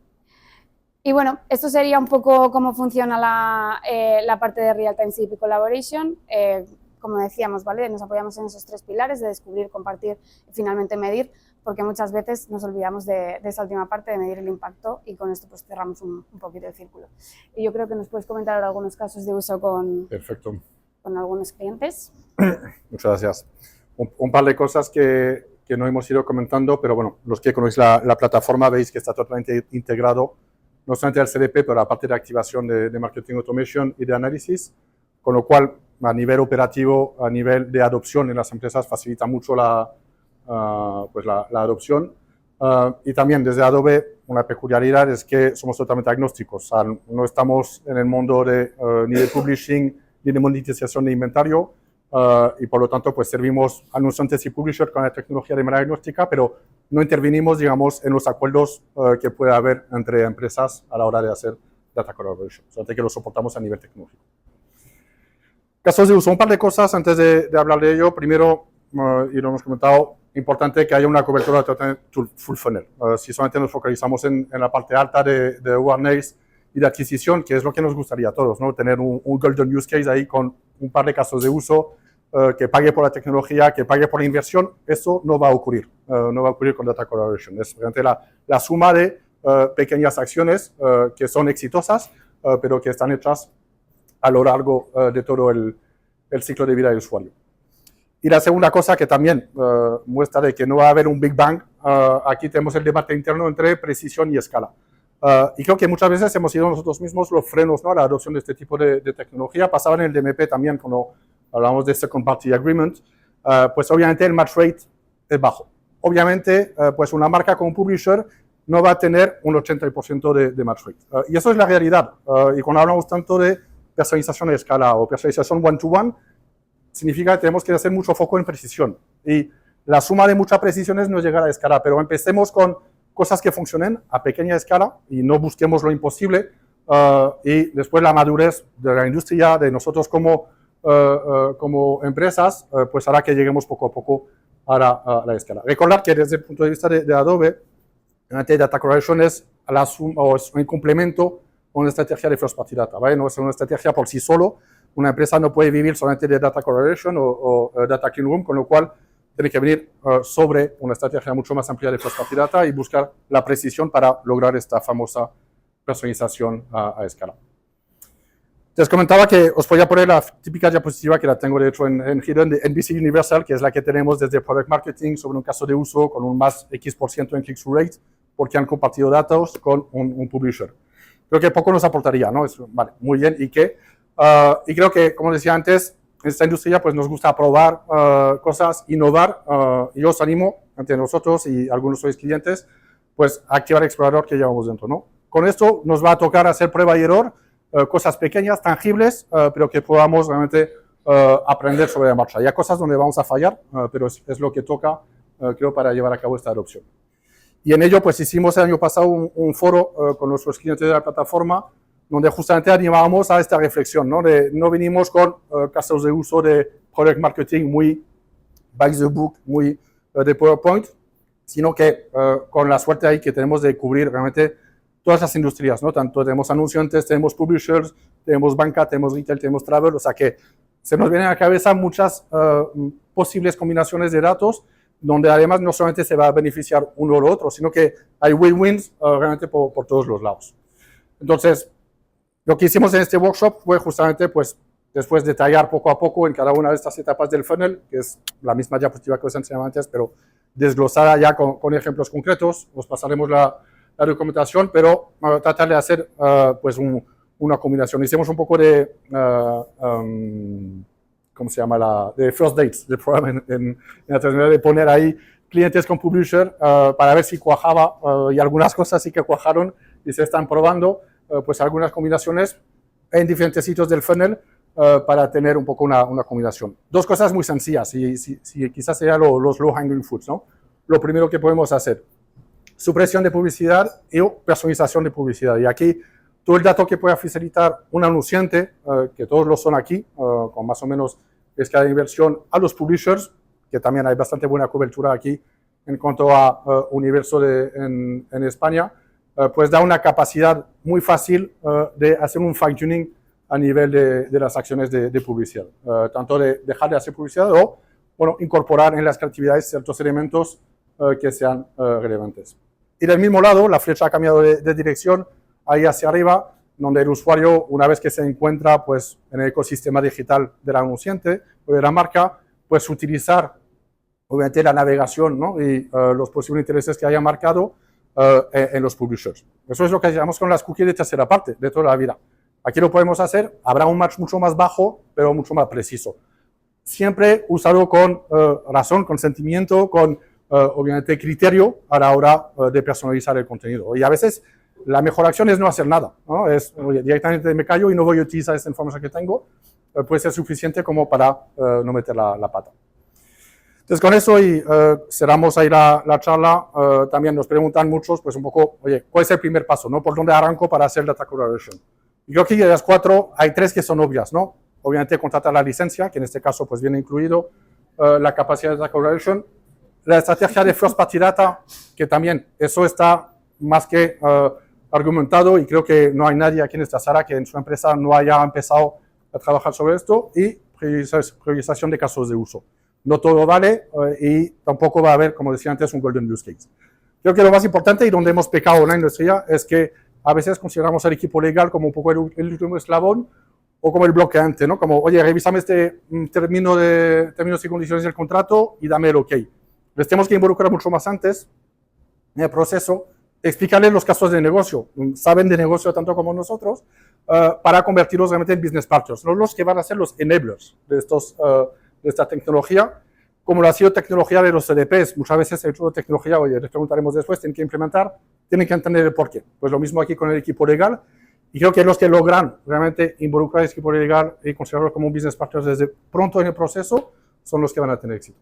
Speaker 4: Y bueno, esto sería un poco cómo funciona la parte de Real-Time CDP Collaboration. Como decíamos, ¿vale? Nos apoyamos en esos 3 pilares de descubrir, compartir y finalmente medir, porque muchas veces nos olvidamos de esa última parte, de medir el impacto, y con esto pues cerramos un poquito el círculo. Y yo creo que nos puedes comentar ahora algunos casos de uso
Speaker 3: Perfecto.
Speaker 4: con algunos clientes.
Speaker 3: Muchas gracias. Un par de cosas que no hemos ido comentando, pero bueno, los que conocéis la plataforma veis que está totalmente integrado, no solamente al CDP, pero a la parte de activación de Marketing Automation y de análisis, con lo cual a nivel operativo, a nivel de adopción en las empresas, facilita mucho la adopción. Y también desde Adobe, una peculiaridad es que somos totalmente agnósticos. O sea, no estamos en el mundo ni de publishing ni de monetización de inventario, y por lo tanto pues servimos anunciantes y publishers con la tecnología de manera agnóstica, pero no intervenimos, digamos, en los acuerdos que puede haber entre empresas a la hora de hacer data collaboration. Solamente que lo soportamos a nivel tecnológico. Casos de uso, un par de cosas antes de hablar de ello. Primero, y lo hemos comentado, importante que haya una cobertura total full funnel. Si solamente nos focalizamos en la parte alta de awareness y de adquisición, que es lo que nos gustaría a todos, ¿no? Tener un golden use case ahí con un par de casos de uso, que pague por la tecnología, que pague por la inversión, eso no va a ocurrir. No va a ocurrir con Data Collaboration. Es realmente la suma de pequeñas acciones que son exitosas, pero que están hechas a lo largo de todo el ciclo de vida del usuario. Y la segunda cosa que también muestra de que no va a haber un Big Bang, aquí tenemos el debate interno entre precisión y escala. Y creo que muchas veces hemos sido nosotros mismos los frenos, ¿no?, a la adopción de este tipo de tecnología. Pasaba en el DMP también cuando hablamos de Second Party Agreement, pues obviamente el match rate es bajo. Obviamente, pues una marca como publisher no va a tener un 80% de match rate. Y eso es la realidad. Y cuando hablamos tanto de personalización a escala o personalización one-to-one, significa que tenemos que hacer mucho foco en precisión. Y la suma de muchas precisiones no llegará a escala, pero empecemos con cosas que funcionen a pequeña escala y no busquemos lo imposible. Y después la madurez de la industria, de nosotros como empresas, pues hará que lleguemos poco a poco a la escala. Recordar que desde el punto de vista de Adobe, Data Collaboration es un complemento a una estrategia de First Party Data, ¿vale? No es una estrategia por sí solo. Una empresa no puede vivir solamente de Data Collaboration o Data Clean Room, con lo cual tiene que venir sobre una estrategia mucho más amplia de First Party Data y buscar la precisión para lograr esta famosa personalización a escala. Les comentaba que os voy a poner la típica diapositiva que la tengo de hecho en Hidden de NBC Universal, que es la que tenemos desde Product Marketing sobre un caso de uso con un más X% en click-through rate, porque han compartido datos con un publisher. Creo que poco nos aportaría, ¿no? Vale, muy bien, ¿y qué? Y creo que, como decía antes, en esta industria pues nos gusta probar cosas, innovar, y os animo, ante nosotros y algunos de los clientes, pues a activar el explorador que llevamos dentro, ¿no? Con esto nos va a tocar hacer prueba y error, cosas pequeñas, tangibles, pero que podamos realmente aprender sobre la marcha. Hay cosas donde vamos a fallar, pero es lo que toca, creo, para llevar a cabo esta adopción. Y en ello, pues hicimos el año pasado un foro con nuestros clientes de la plataforma, donde justamente animábamos a esta reflexión, ¿no? No venimos con casos de uso de product marketing muy by the book, muy de PowerPoint, sino que con la suerte ahí que tenemos de cubrir realmente todas las industrias, ¿no? Tanto tenemos anunciantes, tenemos publishers, tenemos banca, tenemos retail, tenemos travel, o sea que se nos vienen a la cabeza muchas posibles combinaciones de datos, donde además no solamente se va a beneficiar uno o lo otro, sino que hay win-wins realmente por todos los lados. Entonces, lo que hicimos en este workshop fue justamente, pues, después detallar poco a poco en cada una de estas etapas del funnel, que es la misma diapositiva que os enseñaba antes, pero desglosada ya con ejemplos concretos. Os pasaremos la documentación, pero tratar de hacer pues una combinación. Hicimos un poco de, ¿cómo se llama? De first dates del programa en la terminal, de poner ahí clientes con publisher para ver si cuajaba, y algunas cosas sí que cuajaron y se están probando, pues algunas combinaciones en diferentes sitios del funnel para tener un poco una combinación. Dos cosas muy sencillas y quizás serían los low hanging fruits, ¿no? Lo primero que podemos hacer, supresión de publicidad y personalización de publicidad. Y aquí todo el dato que pueda facilitar un anunciante, que todos lo son aquí, con más o menos escala de inversión, a los publishers, que también hay bastante buena cobertura aquí en cuanto a universo en España, pues da una capacidad muy fácil de hacer un fine-tuning a nivel de las acciones de publicidad, tanto de dejar de hacer publicidad o bueno, incorporar en las creatividades ciertos elementos que sean relevantes. Y del mismo lado, la flecha ha cambiado de dirección, ahí hacia arriba, donde el usuario, una vez que se encuentra pues, en el ecosistema digital del anunciante o de la marca, pues utilizar obviamente la navegación, ¿no? Y los posibles intereses que haya marcado en los publishers. Eso es lo que llamamos con las cookies de tercera parte, de toda la vida. Aquí lo podemos hacer, habrá un match mucho más bajo, pero mucho más preciso. Siempre usado con razón, con sentimiento, con obviamente criterio a la hora de personalizar el contenido. Y a veces la mejor acción es no hacer nada, ¿no? Es oye, directamente me callo y no voy a utilizar esta información que tengo, puede ser suficiente como para no meter la pata. Entonces con eso y cerramos ahí la charla. También nos preguntan muchos, pues un poco, oye, ¿cuál es el primer paso, no? ¿Por dónde arranco para hacer data correlation? Y creo que de las 4 hay 3 que son obvias, ¿no? Obviamente contratar la licencia, que en este caso pues viene incluido la capacidad de data correlation, la estrategia de first party data, que también eso está más que argumentado y creo que no hay nadie aquí en esta sala que en su empresa no haya empezado a trabajar sobre esto, y priorización de casos de uso. No todo vale y tampoco va a haber, como decía antes, un golden use case. Creo que lo más importante y donde hemos pecado en la industria es que a veces consideramos el equipo legal como un poco el último eslabón o como el bloqueante, ¿no? Como, oye, revísame este términos y condiciones del contrato y dame el ok. Les tenemos que involucrar mucho más antes en el proceso, explicarles los casos de negocio, saben de negocio tanto como nosotros, para convertirlos realmente en business partners, no los que van a ser los enablers de esta tecnología, como lo ha sido tecnología de los CDPs. Muchas veces el uso de tecnología, oye, les preguntaremos después, tienen que implementar, tienen que entender el porqué. Pues lo mismo aquí con el equipo legal, y creo que los que logran realmente involucrar el equipo legal y considerarlo como un business partner desde pronto en el proceso, son los que van a tener éxito.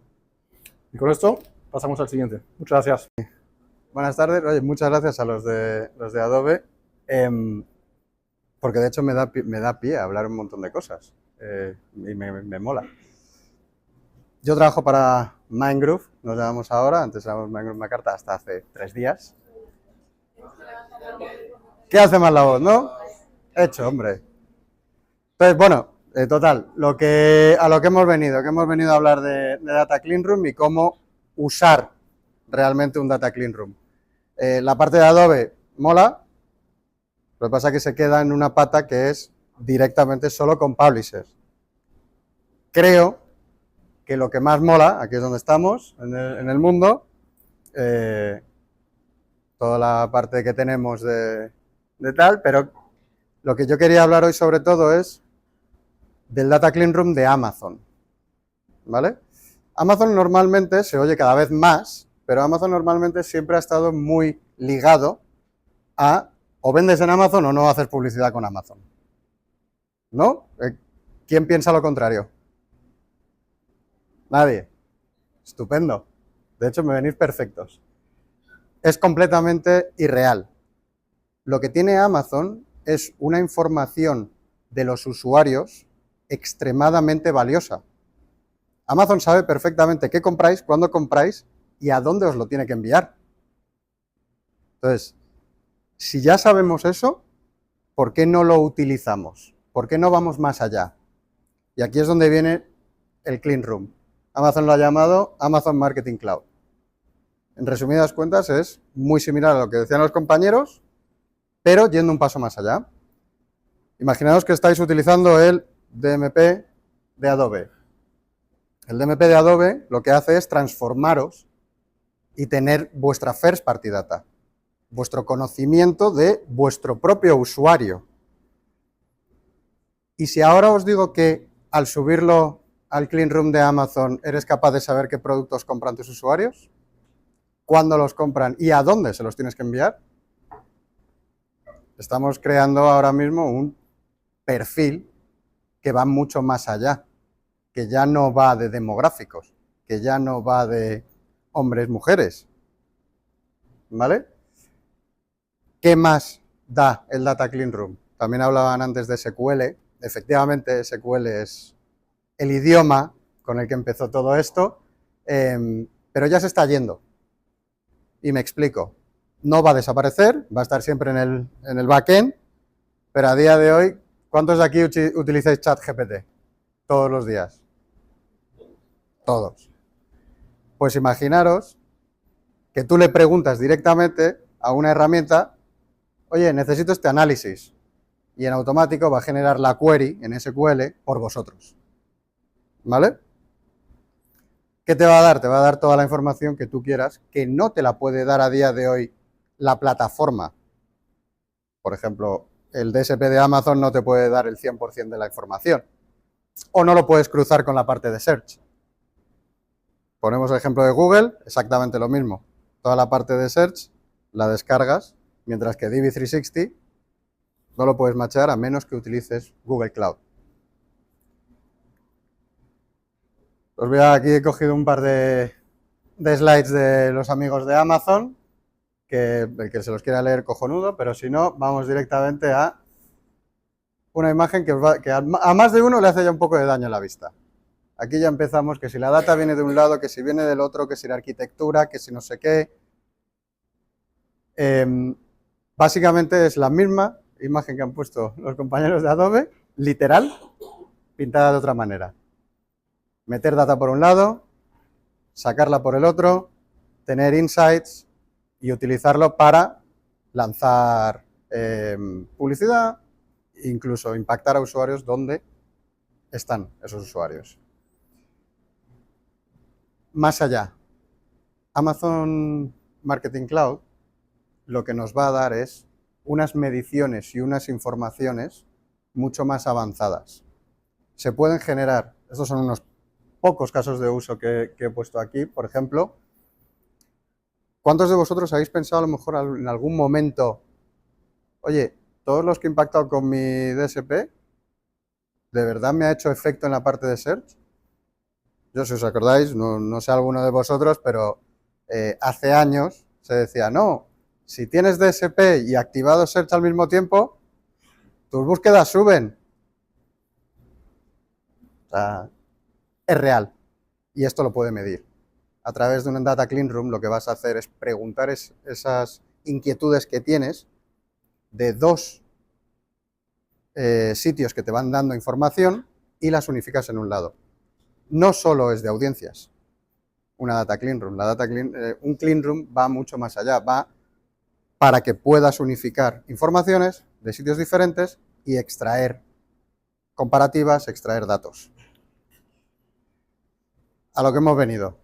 Speaker 3: Y con esto pasamos al siguiente. Muchas gracias.
Speaker 5: Buenas tardes. Oye, muchas gracias a los de Adobe, porque de hecho me da pie a hablar un montón de cosas y me mola. Yo trabajo para Mindgroove, nos llamamos ahora, antes llamamos Mindgroove Macarta hasta hace 3 días. ¿Qué hace más la voz, no? Hecho, hombre. Entonces, bueno, total, a lo que hemos venido, a hablar de Data Clean Room y cómo usar realmente un Data Clean Room. La parte de Adobe mola, lo que pasa es que se queda en una pata que es directamente solo con publishers. Creo que lo que más mola, aquí es donde estamos, en el mundo, toda la parte que tenemos de tal, pero lo que yo quería hablar hoy sobre todo es del Data Clean Room de Amazon, ¿vale? Amazon normalmente se oye cada vez más, pero Amazon normalmente siempre ha estado muy ligado a o vendes en Amazon o no haces publicidad con Amazon, ¿no? ¿Quién piensa lo contrario? Nadie. Estupendo. De hecho, me venís perfectos. Es completamente irreal. Lo que tiene Amazon es una información de los usuarios extremadamente valiosa. Amazon sabe perfectamente qué compráis, cuándo compráis y a dónde os lo tiene que enviar. Entonces, si ya sabemos eso, ¿por qué no lo utilizamos? ¿Por qué no vamos más allá? Y aquí es donde viene el Clean Room. Amazon lo ha llamado Amazon Marketing Cloud. En resumidas cuentas, es muy similar a lo que decían los compañeros, pero yendo un paso más allá. Imaginaos que estáis utilizando el DMP de Adobe. El DMP de Adobe lo que hace es transformaros y tener vuestra first party data, vuestro conocimiento de vuestro propio usuario. Y si ahora os digo que al subirlo al Clean Room de Amazon eres capaz de saber qué productos compran tus usuarios, cuándo los compran y a dónde se los tienes que enviar, estamos creando ahora mismo un perfil que va mucho más allá, que ya no va de demográficos, que ya no va de hombres, mujeres, ¿vale? ¿Qué más da el Data Clean Room? También hablaban antes de SQL. Efectivamente, SQL es el idioma con el que empezó todo esto, pero ya se está yendo. Y me explico. No va a desaparecer, va a estar siempre en el backend, pero a día de hoy, ¿cuántos de aquí utilizáis ChatGPT? Todos los días. Todos. Pues imaginaros que tú le preguntas directamente a una herramienta, oye, necesito este análisis, y en automático va a generar la query en SQL por vosotros. ¿Vale? ¿Qué te va a dar? Te va a dar toda la información que tú quieras, que no te la puede dar a día de hoy la plataforma. Por ejemplo, el DSP de Amazon no te puede dar el 100% de la información. O no lo puedes cruzar con la parte de Search. Ponemos el ejemplo de Google, exactamente lo mismo. Toda la parte de Search la descargas, mientras que DB360 no lo puedes matchar a menos que utilices Google Cloud. Os voy a, aquí he cogido un par de slides de los amigos de Amazon, que el que se los quiera leer cojonudo, pero si no, vamos directamente a una imagen que a más de uno le hace ya un poco de daño a la vista. Aquí ya empezamos que si la data viene de un lado, que si viene del otro, que si la arquitectura, que si no sé qué. Básicamente es la misma imagen que han puesto los compañeros de Adobe, literal, pintada de otra manera. Meter data por un lado, sacarla por el otro, tener insights y utilizarlo para lanzar publicidad, incluso impactar a usuarios donde están esos usuarios. Más allá, Amazon Marketing Cloud lo que nos va a dar es unas mediciones y unas informaciones mucho más avanzadas. Se pueden generar, estos son unos pocos casos de uso que he puesto aquí, por ejemplo, ¿cuántos de vosotros habéis pensado a lo mejor en algún momento, oye, todos los que he impactado con mi DSP, ¿de verdad me ha hecho efecto en la parte de Search? Yo, si os acordáis, no sé alguno de vosotros, pero hace años se decía, no, si tienes DSP y activado Search al mismo tiempo, tus búsquedas suben. O sea, es real y esto lo puede medir. A través de un Data Clean Room lo que vas a hacer es preguntar esas inquietudes que tienes de dos sitios que te van dando información y las unificas en un lado. No solo es de audiencias una Data Clean Room. Un Clean Room va mucho más allá, va para que puedas unificar informaciones de sitios diferentes y extraer comparativas, extraer datos. A lo que hemos venido.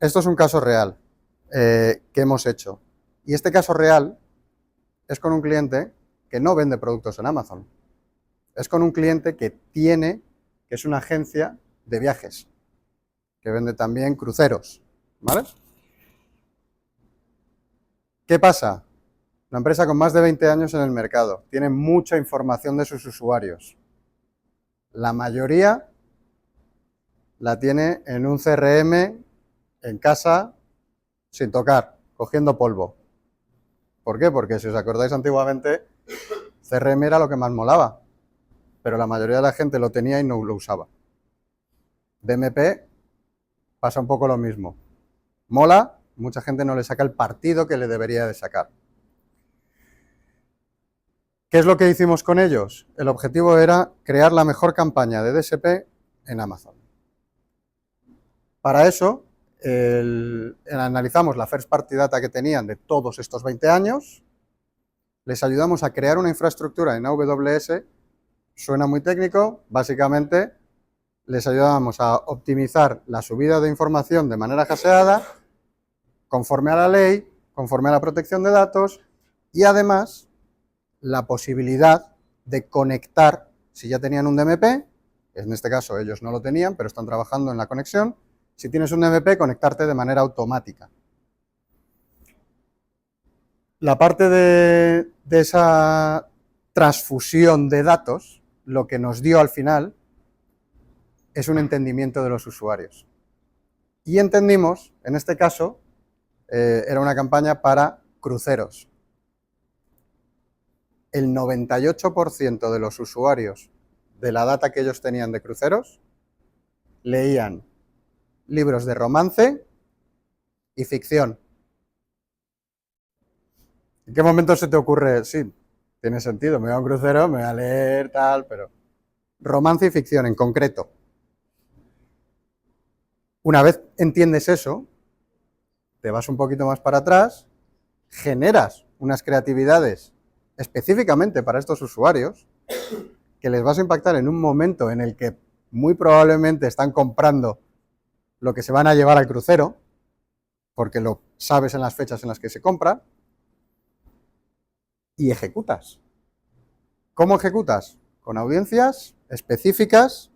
Speaker 5: Esto es un caso real que hemos hecho. Y este caso real es con un cliente que no vende productos en Amazon. Es con un cliente que es una agencia de viajes, que vende también cruceros, ¿vale? ¿Qué pasa? Una empresa con más de 20 años en el mercado, tiene mucha información de sus usuarios. La mayoría la tiene en un CRM en casa, sin tocar, cogiendo polvo. ¿Por qué? Porque si os acordáis antiguamente, CRM era lo que más molaba, pero la mayoría de la gente lo tenía y no lo usaba. DMP pasa un poco lo mismo. Mola, mucha gente no le saca el partido que le debería de sacar. ¿Qué es lo que hicimos con ellos? El objetivo era crear la mejor campaña de DSP en Amazon. Para eso, analizamos la first party data que tenían de todos estos 20 años, les ayudamos a crear una infraestructura en AWS, suena muy técnico, básicamente les ayudamos a optimizar la subida de información de manera caseada, conforme a la ley, conforme a la protección de datos y además la posibilidad de conectar, si ya tenían un DMP, en este caso ellos no lo tenían, pero están trabajando en la conexión, si tienes un DMP, conectarte de manera automática. La parte de esa transfusión de datos, lo que nos dio al final es un entendimiento de los usuarios. Y entendimos, en este caso, era una campaña para cruceros. el 98% de los usuarios de la data que ellos tenían de cruceros leían libros de romance y ficción. ¿En qué momento se te ocurre? Sí, tiene sentido, me voy a un crucero, me voy a leer tal, pero romance y ficción en concreto. Una vez entiendes eso, te vas un poquito más para atrás, generas unas creatividades específicamente para estos usuarios que les vas a impactar en un momento en el que muy probablemente están comprando lo que se van a llevar al crucero, porque lo sabes en las fechas en las que se compra, y ejecutas. ¿Cómo ejecutas? Con audiencias específicas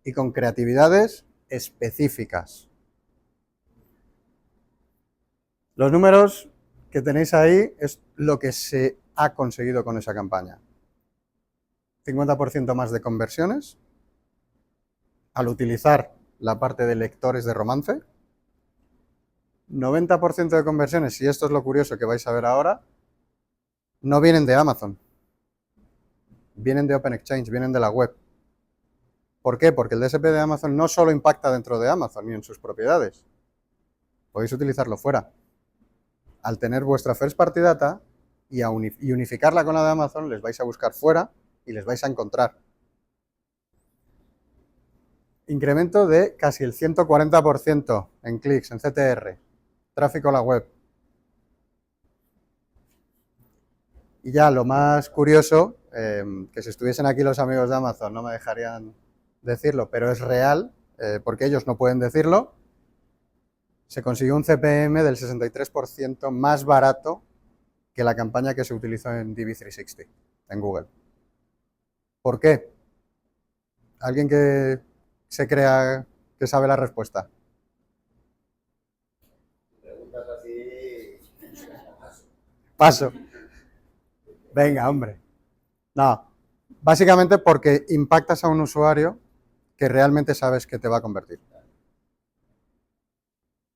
Speaker 5: y con creatividades específicas. Los números que tenéis ahí es lo que se ha conseguido con esa campaña. 50% más de conversiones al utilizar la parte de lectores de romance. 90% de conversiones, y esto es lo curioso que vais a ver ahora, no vienen de Amazon. Vienen de OpenExchange, vienen de la web. ¿Por qué? Porque el DSP de Amazon no solo impacta dentro de Amazon y en sus propiedades. Podéis utilizarlo fuera. Al tener vuestra First Party Data y unificarla con la de Amazon, les vais a buscar fuera y les vais a encontrar. Incremento de casi el 140% en clics, en CTR, tráfico a la web. Y ya lo más curioso, que si estuviesen aquí los amigos de Amazon no me dejarían decirlo, pero es real, porque ellos no pueden decirlo, se consiguió un CPM del 63% más barato que la campaña que se utilizó en DV360, en Google. ¿Por qué? ¿Alguien que se crea que sabe la respuesta?
Speaker 1: Preguntas así.
Speaker 5: Paso. Venga, hombre. No, básicamente porque impactas a un usuario que realmente sabes que te va a convertir.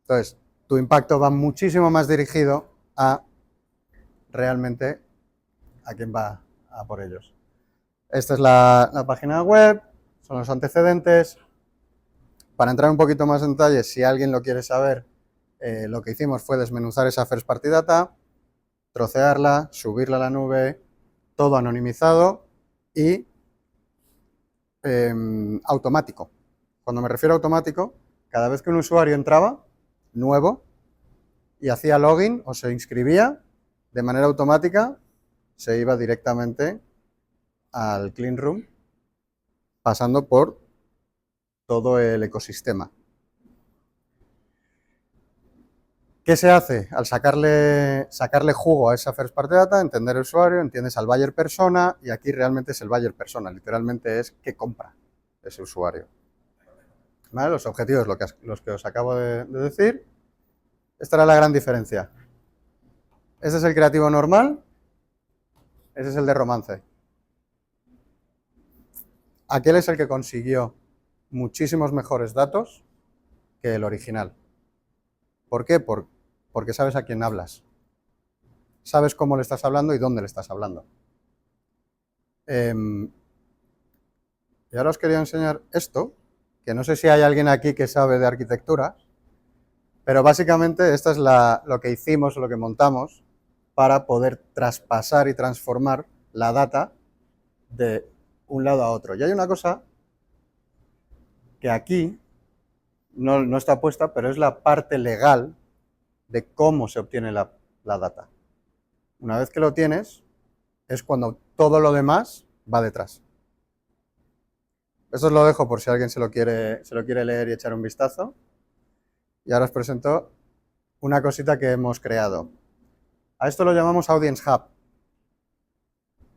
Speaker 5: Entonces, tu impacto va muchísimo más dirigido a realmente a quién va a por ellos. Esta es la página web, son los antecedentes. Para entrar un poquito más en detalle, si alguien lo quiere saber, lo que hicimos fue desmenuzar esa First Party Data, trocearla, subirla a la nube, todo anonimizado y automático. Cuando me refiero a automático, cada vez que un usuario entraba, nuevo, y hacía login o se inscribía, de manera automática se iba directamente al Clean Room, pasando por todo el ecosistema. ¿Qué se hace? Al sacarle jugo a esa First Party Data, entender el usuario, entiendes al buyer persona, y aquí realmente es el buyer persona, literalmente es qué compra ese usuario. ¿Vale? Los objetivos, los que os acabo de decir. Esta era la gran diferencia. Este es el creativo normal, ese es el de romance. Aquel es el que consiguió muchísimos mejores datos que el original. ¿Por qué? Porque sabes a quién hablas. Sabes cómo le estás hablando y dónde le estás hablando. Y ahora os quería enseñar esto, que no sé si hay alguien aquí que sabe de arquitectura, pero básicamente esta es lo que hicimos, lo que montamos para poder traspasar y transformar la data de un lado a otro. Y hay una cosa que aquí no está puesta, pero es la parte legal de cómo se obtiene la data. Una vez que lo tienes, es cuando todo lo demás va detrás. Esto os lo dejo por si alguien se lo quiere leer y echar un vistazo. Y ahora os presento una cosita que hemos creado. A esto lo llamamos Audience Hub.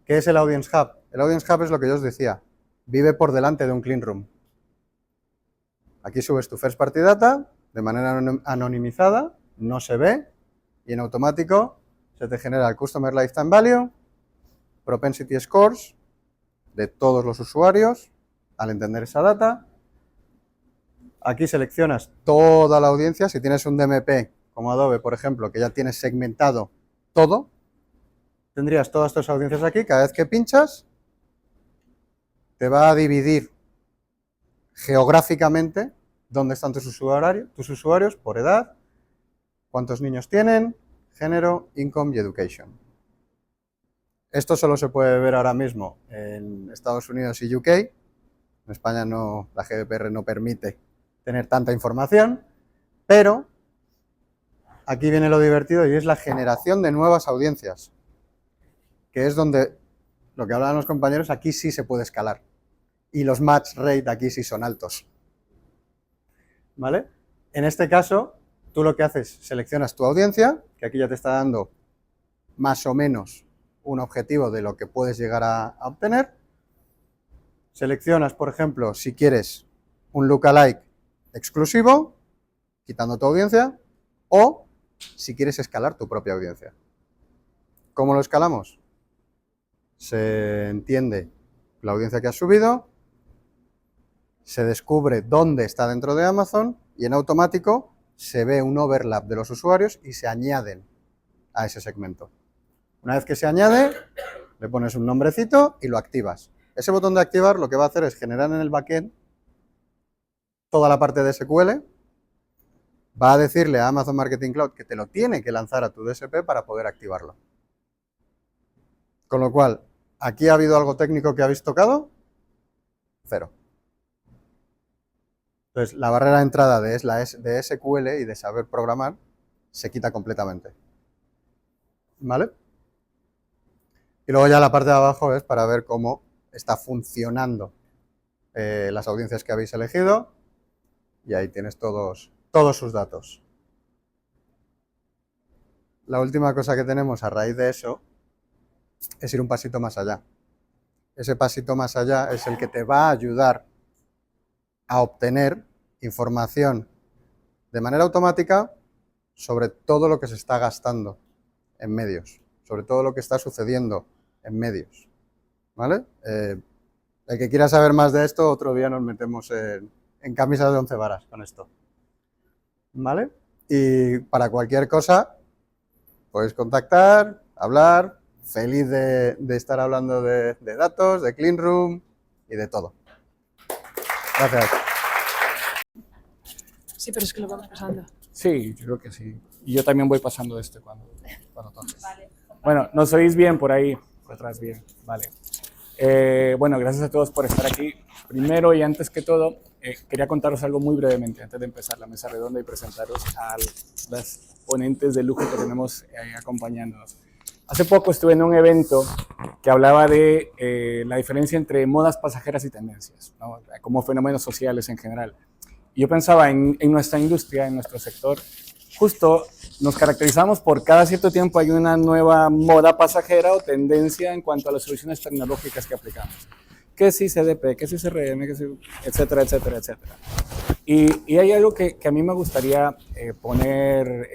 Speaker 5: ¿Qué es el Audience Hub? El Audience Hub es lo que yo os decía. Vive por delante de un Clean Room. Aquí subes tu First Party Data de manera anonimizada, no se ve, y en automático se te genera el Customer Lifetime Value, Propensity Scores de todos los usuarios al entender esa data. Aquí seleccionas toda la audiencia. Si tienes un DMP como Adobe, por ejemplo, que ya tienes segmentado todo, tendrías todas tus audiencias aquí. Cada vez que pinchas, te va a dividir geográficamente dónde están tus usuarios por edad, cuántos niños tienen, género, income y education. Esto solo se puede ver ahora mismo en Estados Unidos y UK. En España no, la GDPR no permite tener tanta información, pero aquí viene lo divertido y es la generación de nuevas audiencias, que es donde, lo que hablaban los compañeros, aquí sí se puede escalar. Y los match rate aquí sí son altos. ¿Vale? En este caso, tú lo que haces, seleccionas tu audiencia, que aquí ya te está dando más o menos un objetivo de lo que puedes llegar a obtener. Seleccionas, por ejemplo, si quieres un lookalike exclusivo, quitando tu audiencia, o si quieres escalar tu propia audiencia. ¿Cómo lo escalamos? Se entiende la audiencia que has subido, se descubre dónde está dentro de Amazon y en automático se ve un overlap de los usuarios y se añaden a ese segmento. Una vez que se añade, le pones un nombrecito y lo activas. Ese botón de activar lo que va a hacer es generar en el backend toda la parte de SQL, va a decirle a Amazon Marketing Cloud que te lo tiene que lanzar a tu DSP para poder activarlo. Con lo cual, ¿aquí ha habido algo técnico que habéis tocado? Cero. Entonces, la barrera de entrada de SQL y de saber programar se quita completamente. ¿Vale? Y luego ya la parte de abajo es para ver cómo está funcionando las audiencias que habéis elegido. Y ahí tienes todos sus datos. La última cosa que tenemos a raíz de eso es ir un pasito más allá. Ese pasito más allá es el que te va a ayudar a obtener información de manera automática sobre todo lo que se está gastando en medios, sobre todo lo que está sucediendo en medios. ¿Vale? El que quiera saber más de esto, otro día nos metemos en camisas de 11 varas con esto. ¿Vale? Y para cualquier cosa, podéis contactar, hablar, feliz de estar hablando de datos, de Clean Room y de todo. Gracias.
Speaker 2: Sí, pero es que lo vamos pasando.
Speaker 6: Sí, yo creo que sí. Y yo también voy pasando cuando toques. Vale. Bueno, ¿nos oís bien por ahí? Por atrás bien, vale. Bueno, gracias a todos por estar aquí. Primero y antes que todo, quería contaros algo muy brevemente antes de empezar la mesa redonda y presentaros a las ponentes de lujo que tenemos acompañándonos. Hace poco estuve en un evento que hablaba de la diferencia entre modas pasajeras y tendencias, ¿no? Como fenómenos sociales en general. Y yo pensaba en nuestra industria, en nuestro sector, justo nos caracterizamos por cada cierto tiempo hay una nueva moda pasajera o tendencia en cuanto a las soluciones tecnológicas que aplicamos. Que si CDP, que si CRM, que si, etcétera, etcétera, etcétera. Y hay algo que a mí me gustaría poner,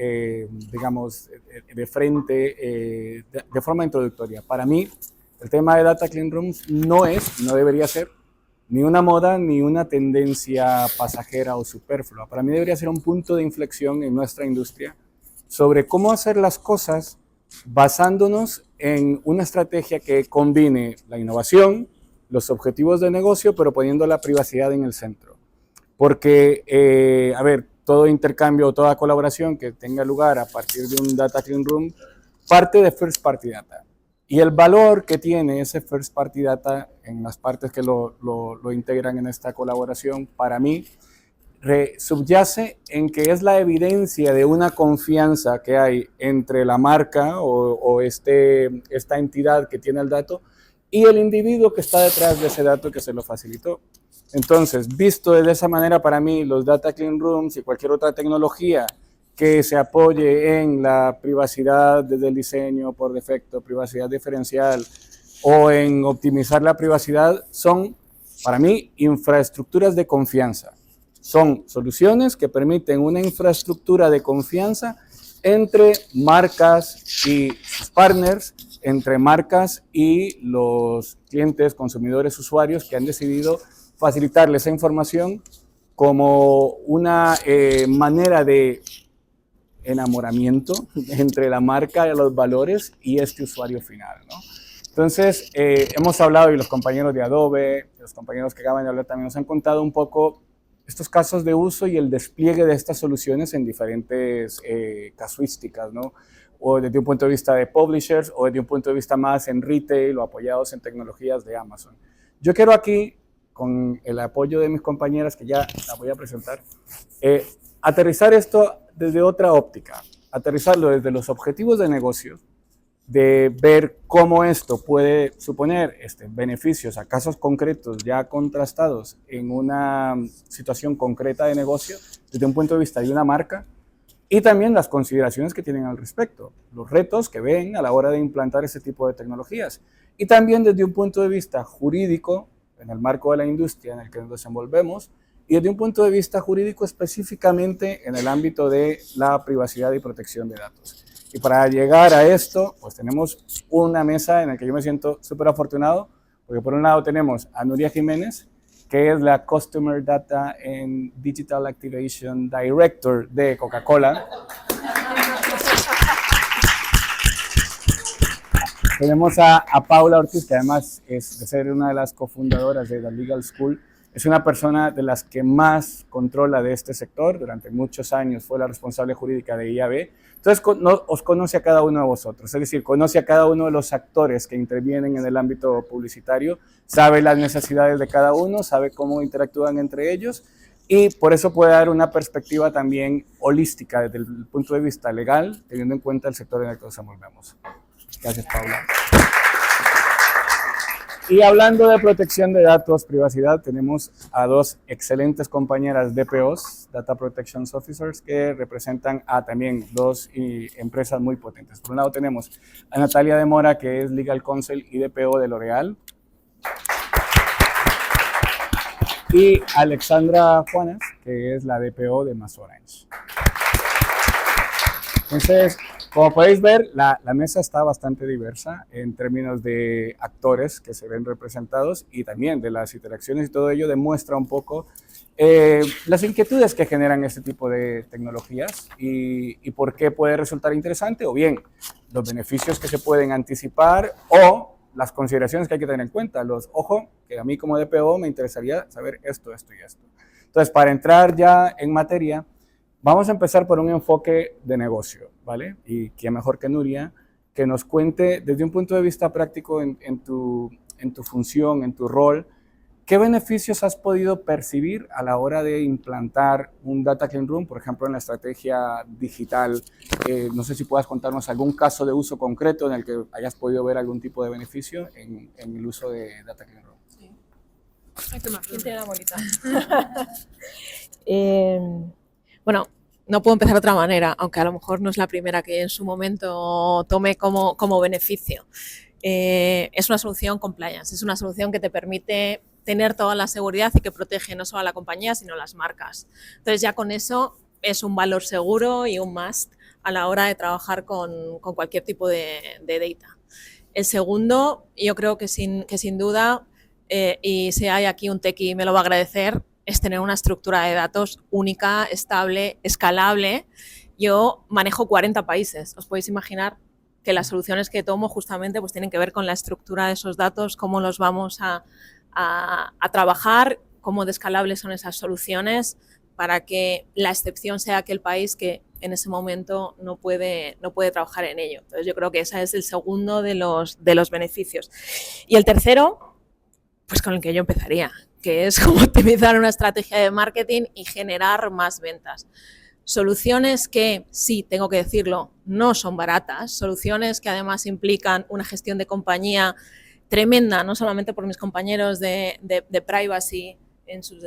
Speaker 6: digamos, de frente de forma introductoria. Para mí, el tema de Data Clean Rooms no debería ser ni una moda ni una tendencia pasajera o superflua. Para mí debería ser un punto de inflexión en nuestra industria sobre cómo hacer las cosas basándonos en una estrategia que combine la innovación, los objetivos de negocio, pero poniendo la privacidad en el centro. Porque, a ver, todo intercambio o toda colaboración que tenga lugar a partir de un Data Clean Room parte de First Party Data. Y el valor que tiene ese First Party Data en las partes que lo integran en esta colaboración, para mí, subyace en que es la evidencia de una confianza que hay entre la marca o esta entidad que tiene el dato y el individuo que está detrás de ese dato que se lo facilitó. Entonces, visto de esa manera, para mí, los Data Clean Rooms y cualquier otra tecnología que se apoye en la privacidad desde el diseño por defecto, privacidad diferencial o en optimizar la privacidad, son, para mí, infraestructuras de confianza. Son soluciones que permiten una infraestructura de confianza entre marcas y sus partners, entre marcas y los clientes, consumidores, usuarios que han decidido facilitarles esa información como una manera de enamoramiento entre la marca, los valores y este usuario final, ¿no? Entonces, hemos hablado, y los compañeros de Adobe, los compañeros que acaban de hablar también nos han contado un poco estos casos de uso y el despliegue de estas soluciones en diferentes casuísticas, ¿no? O desde un punto de vista de publishers, o desde un punto de vista más en retail, o apoyados en tecnologías de Amazon. Yo quiero aquí, con el apoyo de mis compañeras, que ya la voy a presentar, aterrizar esto desde otra óptica, aterrizarlo desde los objetivos de negocio, de ver cómo esto puede suponer beneficios a casos concretos ya contrastados en una situación concreta de negocio, desde un punto de vista de una marca, y también las consideraciones que tienen al respecto, los retos que ven a la hora de implantar ese tipo de tecnologías, y también desde un punto de vista jurídico, en el marco de la industria en el que nos desenvolvemos, y desde un punto de vista jurídico específicamente en el ámbito de la privacidad y protección de datos. Y para llegar a esto, pues tenemos una mesa en la que yo me siento súper afortunado, porque por un lado tenemos a Nuria Jiménez, que es la Customer Data and Digital Activation Director de Coca-Cola. Tenemos a Paula Ortiz, que además es de ser una de las cofundadoras de la Legal School. Es una persona de las que más controla de este sector. Durante muchos años fue la responsable jurídica de IAB. Entonces, os conoce a cada uno de vosotros. Es decir, conoce a cada uno de los actores que intervienen en el ámbito publicitario, sabe las necesidades de cada uno, sabe cómo interactúan entre ellos, y por eso puede dar una perspectiva también holística desde el punto de vista legal, teniendo en cuenta el sector en el que nos envolvemos. Gracias, Paula. Y hablando de protección de datos, privacidad, tenemos a dos excelentes compañeras DPOs, Data Protection Officers, que representan a también dos empresas muy potentes. Por un lado tenemos a Natalia de Mora, que es Legal Counsel y DPO de L'Oréal, y Alexandra Juanes, que es la DPO de MasOrange. Entonces, como podéis ver, la mesa está bastante diversa en términos de actores que se ven representados y también de las interacciones, y todo ello demuestra un poco las inquietudes que generan este tipo de tecnologías y por qué puede resultar interesante, o bien los beneficios que se pueden anticipar o las consideraciones que hay que tener en cuenta. Ojo, que a mí como DPO me interesaría saber esto, esto y esto. Entonces, para entrar ya en materia, vamos a empezar por un enfoque de negocio, ¿vale? Y quién mejor que Nuria, que nos cuente desde un punto de vista práctico en tu función, en tu rol, ¿qué beneficios has podido percibir a la hora de implantar un Data Clean Room, por ejemplo, en la estrategia digital? No sé si puedas contarnos algún caso de uso concreto en el que hayas podido ver algún tipo de beneficio en el uso de Data Clean Room.
Speaker 7: Sí. Ay, qué más. ¿Quién tiene la bolita? Bueno, no puedo empezar de otra manera, aunque a lo mejor no es la primera que en su momento tome como beneficio. Es una solución compliance, es una solución que te permite tener toda la seguridad y que protege no solo a la compañía, sino a las marcas. Entonces ya con eso es un valor seguro y un must a la hora de trabajar con cualquier tipo de data. El segundo, yo creo que sin duda, y si hay aquí un tequi me lo va a agradecer, es tener una estructura de datos única, estable, escalable. Yo manejo 40 países. Os podéis imaginar que las soluciones que tomo justamente pues tienen que ver con la estructura de esos datos, cómo los vamos a trabajar, cómo de escalables son esas soluciones para que la excepción sea aquel país que en ese momento no puede trabajar en ello. Entonces yo creo que ese es el segundo de los beneficios. Y el tercero, pues con el que yo empezaría, que es cómo optimizar una estrategia de marketing y generar más ventas. Soluciones que, sí, tengo que decirlo, no son baratas, soluciones que además implican una gestión de compañía tremenda, no solamente por mis compañeros de privacy en sus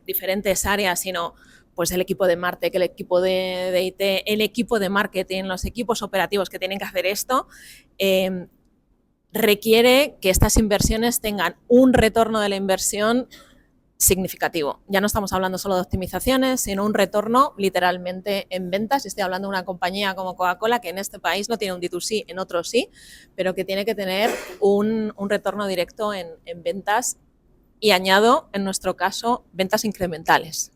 Speaker 7: diferentes áreas, sino pues el equipo de Martech, el equipo de IT, el equipo de marketing, los equipos operativos que tienen que hacer esto, requiere que estas inversiones tengan un retorno de la inversión significativo. Ya no estamos hablando solo de optimizaciones, sino un retorno literalmente en ventas. Estoy hablando de una compañía como Coca-Cola que en este país no tiene un D2C, en otros sí, pero que tiene que tener un retorno directo en ventas y añado, en nuestro caso, ventas incrementales.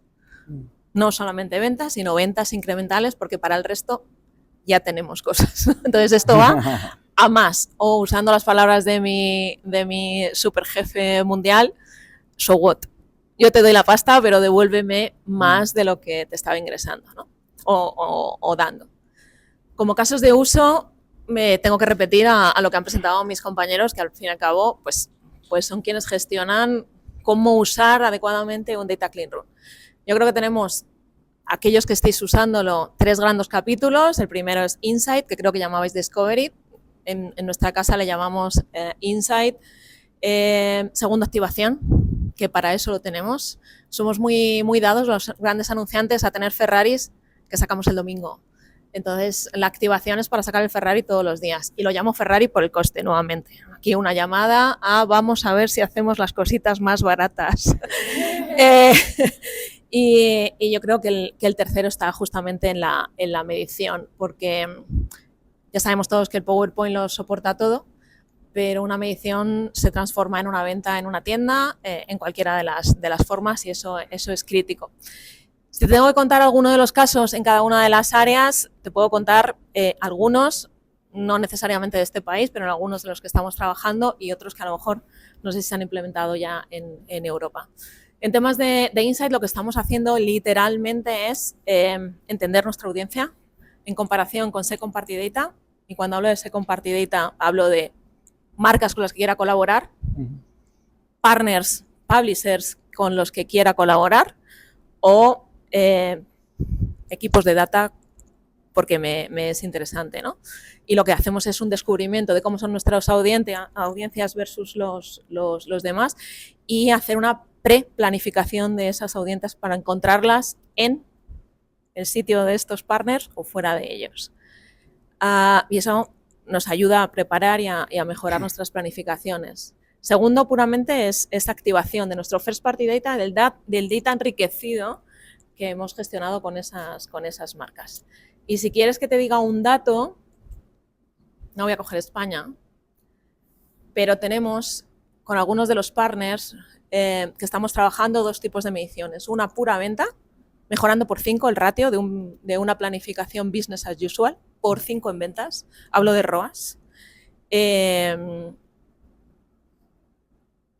Speaker 7: no solamente ventas, sino ventas incrementales, porque para el resto ya tenemos cosas. Entonces esto va a más, o usando las palabras de mi super jefe mundial, so what? Yo te doy la pasta, pero devuélveme más de lo que te estaba ingresando, ¿no? o dando. Como casos de uso, me tengo que repetir a lo que han presentado mis compañeros, que al fin y al cabo pues son quienes gestionan cómo usar adecuadamente un Data Clean Room. Yo creo que tenemos, aquellos que estéis usándolo, 3 grandes capítulos. El primero es Insight, que creo que llamabais Discovery. En nuestra casa le llamamos Insight. Segundo, activación, que para eso lo tenemos. Somos muy dados los grandes anunciantes a tener Ferraris que sacamos el domingo. Entonces, la activación es para sacar el Ferrari todos los días. Y lo llamo Ferrari por el coste, nuevamente. Aquí una llamada a vamos a ver si hacemos las cositas más baratas. Y yo creo que el tercero está justamente en la medición, porque ya sabemos todos que el PowerPoint lo soporta todo, pero una medición se transforma en una venta en una tienda, en cualquiera de las formas, y eso es crítico. Si te tengo que contar alguno de los casos en cada una de las áreas, te puedo contar algunos, no necesariamente de este país, pero en algunos de los que estamos trabajando, y otros que a lo mejor no sé si se han implementado ya en Europa. En temas de Insight, lo que estamos haciendo literalmente es entender nuestra audiencia en comparación con Second Party Data. Y cuando hablo de Second Party Data, hablo de marcas con las que quiera colaborar, partners, publishers con los que quiera colaborar, o equipos de data porque me es interesante, ¿no? Y lo que hacemos es un descubrimiento de cómo son nuestras audiencias versus los demás, y hacer una pre-planificación de esas audiencias para encontrarlas en el sitio de estos partners o fuera de ellos. Y eso nos ayuda a preparar y a mejorar nuestras planificaciones. Segundo, puramente, es activación de nuestro First Party Data, del data enriquecido que hemos gestionado con esas marcas. Y si quieres que te diga un dato, no voy a coger España, pero tenemos con algunos de los partners que estamos trabajando 2 tipos de mediciones. Una pura venta, mejorando por 5 el ratio de una planificación business as usual, por 5 en ventas. Hablo de ROAS.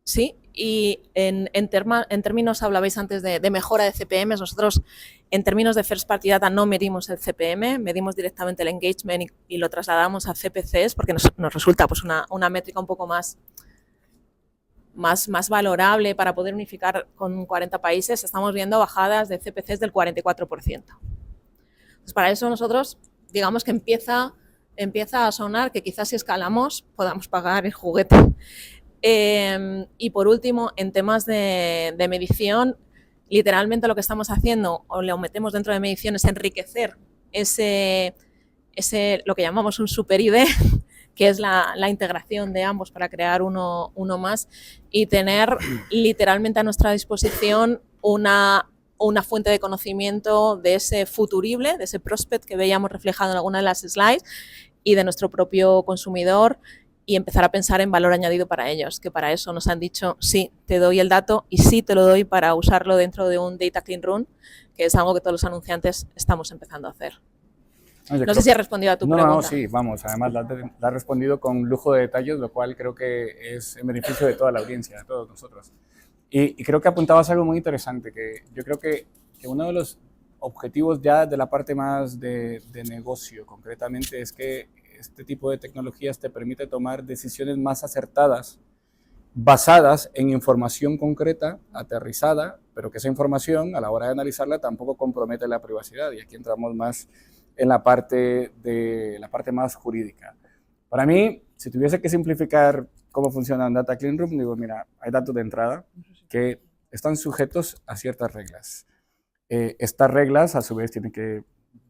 Speaker 7: Sí, y en términos, hablabais antes de mejora de CPMs. Nosotros, en términos de First Party Data, no medimos el CPM, medimos directamente el engagement y lo trasladamos a CPCs, porque nos resulta pues una métrica un poco más valorable para poder unificar con 40 países. Estamos viendo bajadas de CPCs del 44%. Pues para eso nosotros, digamos que empieza a sonar que quizás si escalamos podamos pagar el juguete. Y por último, en temas de medición, literalmente lo que estamos haciendo, o lo metemos dentro de medición, es enriquecer ese lo que llamamos un super ID, que es la integración de ambos para crear uno más, y tener literalmente a nuestra disposición una fuente de conocimiento de ese futurible, de ese prospect que veíamos reflejado en alguna de las slides, y de nuestro propio consumidor, y empezar a pensar en valor añadido para ellos, que para eso nos han dicho, sí, te doy el dato y sí te lo doy para usarlo dentro de un Data Clean Room, que es algo que todos los anunciantes estamos empezando a hacer. No sé si he respondido a tu pregunta.
Speaker 6: No, sí, vamos, además la has respondido con lujo de detalles, lo cual creo que es en beneficio de toda la audiencia, de todos nosotros. Y creo que apuntabas algo muy interesante, que yo creo que uno de los objetivos ya de la parte más de negocio, concretamente, es que este tipo de tecnologías te permite tomar decisiones más acertadas, basadas en información concreta, aterrizada, pero que esa información, a la hora de analizarla, tampoco compromete la privacidad. Y aquí entramos más en la parte más jurídica. Para mí, si tuviese que simplificar cómo funciona un Data Clean Room, digo, mira, hay datos de entrada que están sujetos a ciertas reglas. Estas reglas, a su vez, tienen que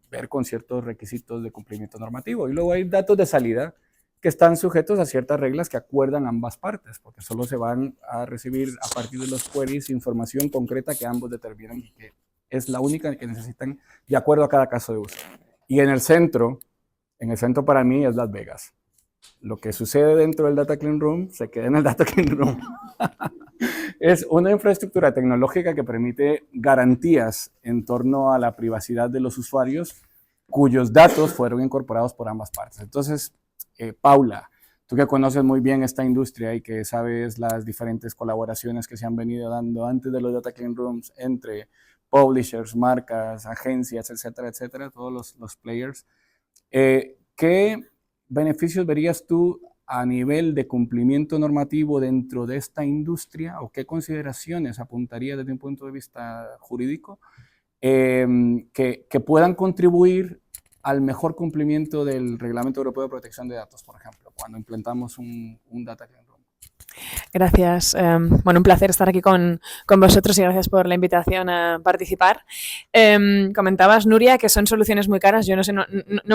Speaker 6: ver con ciertos requisitos de cumplimiento normativo. Y luego hay datos de salida que están sujetos a ciertas reglas que acuerdan ambas partes, porque solo se van a recibir a partir de los queries información concreta que ambos determinan y que es la única que necesitan de acuerdo a cada caso de uso. Y en el centro para mí es Las Vegas. Lo que sucede dentro del Data Clean Room se queda en el Data Clean Room. Es una infraestructura tecnológica que permite garantías en torno a la privacidad de los usuarios cuyos datos fueron incorporados por ambas partes. Entonces, Paula, tú que conoces muy bien esta industria y que sabes las diferentes colaboraciones que se han venido dando antes de los Data Clean Rooms entre publishers, marcas, agencias, etcétera, etcétera, todos los players, ¿qué beneficios verías tú a nivel de cumplimiento normativo dentro de esta industria o qué consideraciones apuntaría desde un punto de vista jurídico que puedan contribuir al mejor cumplimiento del Reglamento Europeo de Protección de Datos, por ejemplo, cuando implementamos un Data Clean Room?
Speaker 7: Gracias. Bueno, un placer estar aquí con vosotros y gracias por la invitación a participar. Comentabas, Nuria, que son soluciones muy caras. Yo no sé, no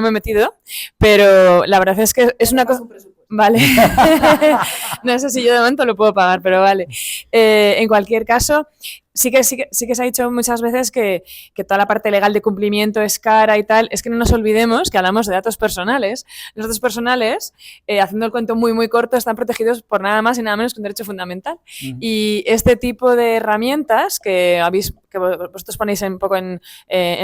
Speaker 7: me he metido, pero la verdad es que es una cosa... Vale. No sé si yo de momento lo puedo pagar, pero vale. En cualquier caso, sí que se ha dicho muchas veces que toda la parte legal de cumplimiento es cara y tal. Es que no nos olvidemos que hablamos de datos personales. Los datos personales, haciendo el cuento muy, muy corto, están protegidos por nada más y nada menos que un derecho fundamental. Y este tipo de herramientas que vosotros ponéis un poco en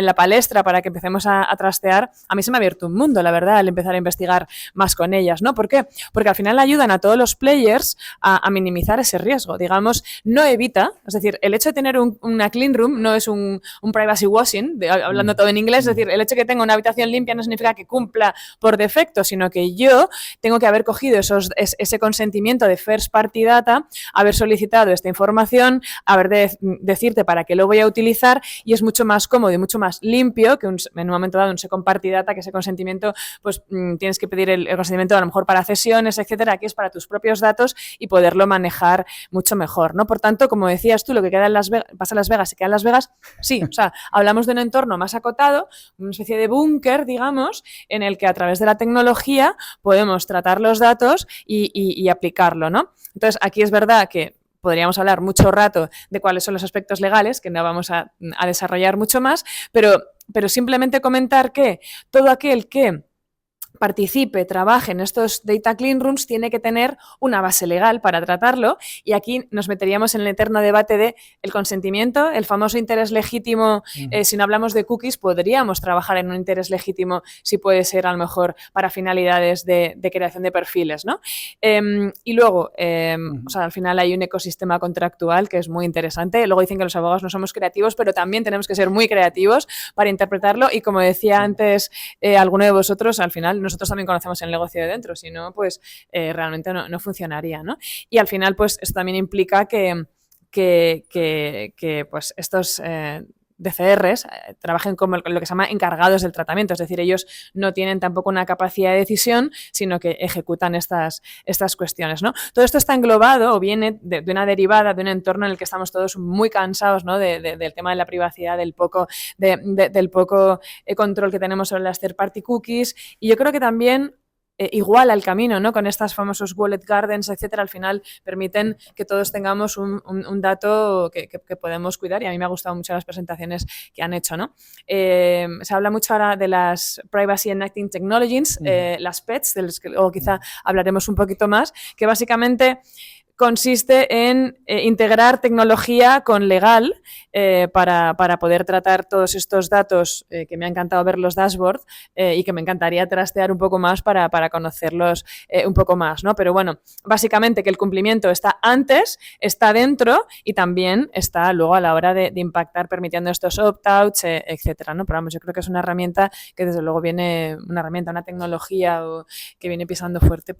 Speaker 7: la palestra para que empecemos a trastear, a mí se me ha abierto un mundo, la verdad, al empezar a investigar más con ellas, ¿no? ¿Por qué? Porque al final ayudan a todos los players a minimizar ese riesgo. Digamos, no evita, es decir, el hecho de tener una clean room no es un privacy washing, hablando todo en inglés, es decir, el hecho de que tenga una habitación limpia no significa que cumpla por defecto, sino que yo tengo que haber cogido ese consentimiento de first party data, haber solicitado esta información, haber de decirte para qué lo voy a utilizar y es mucho más cómodo y mucho más limpio que en un momento dado un second party data, que ese consentimiento, pues tienes que pedir el consentimiento a lo mejor para sesiones, etcétera. Aquí es para tus propios datos y poderlo manejar mucho mejor, ¿no? Por tanto, como decías tú, lo que queda en Las Vegas, pasa en Las Vegas y queda en Las Vegas, sí, o sea, hablamos de un entorno más acotado, una especie de búnker, digamos, en el que a través de la tecnología podemos tratar los datos y aplicarlo, ¿no? Entonces, aquí es verdad que podríamos hablar mucho rato de cuáles son los aspectos legales, que no vamos a desarrollar mucho más, pero simplemente comentar que todo aquel que participe, trabaje en estos Data Clean Rooms, tiene que tener una base legal para tratarlo y aquí nos meteríamos en el eterno debate de el consentimiento, el famoso interés legítimo. Si no hablamos de cookies, podríamos trabajar en un interés legítimo si puede ser a lo mejor para finalidades de creación de perfiles, ¿no? Y luego, o sea, al final hay un ecosistema contractual que es muy interesante. Luego dicen que los abogados no somos creativos, pero también tenemos que ser muy creativos para interpretarlo y como decía antes alguno de vosotros, al final nosotros también conocemos el negocio de dentro, si no, pues realmente no funcionaría, ¿no? Y al final, pues esto también implica que pues estos DCRs trabajen como lo que se llama encargados del tratamiento, es decir, ellos no tienen tampoco una capacidad de decisión, sino que ejecutan estas cuestiones, ¿no? Todo esto está englobado o viene de una derivada de un entorno en el que estamos todos muy cansados, ¿no? Del tema de la privacidad, del poco control que tenemos sobre las third party cookies, y yo creo que también igual al camino, ¿no? Con estos famosos wallet gardens, etcétera, al final permiten que todos tengamos un dato que podemos cuidar y a mí me ha gustado mucho las presentaciones que han hecho, ¿no? Se habla mucho ahora de las Privacy Enacting Technologies, las PETs, de los que luego quizá hablaremos un poquito más, que básicamente consiste en integrar tecnología con legal para poder tratar todos estos datos que me ha encantado ver los dashboards y que me encantaría trastear un poco más para conocerlos un poco más, ¿no? Pero bueno, básicamente que el cumplimiento está antes, está dentro y también está luego a la hora de impactar permitiendo estos opt-outs, etcétera, ¿no? Pero vamos, yo creo que es una herramienta que desde luego viene, una tecnología que viene pisando fuerte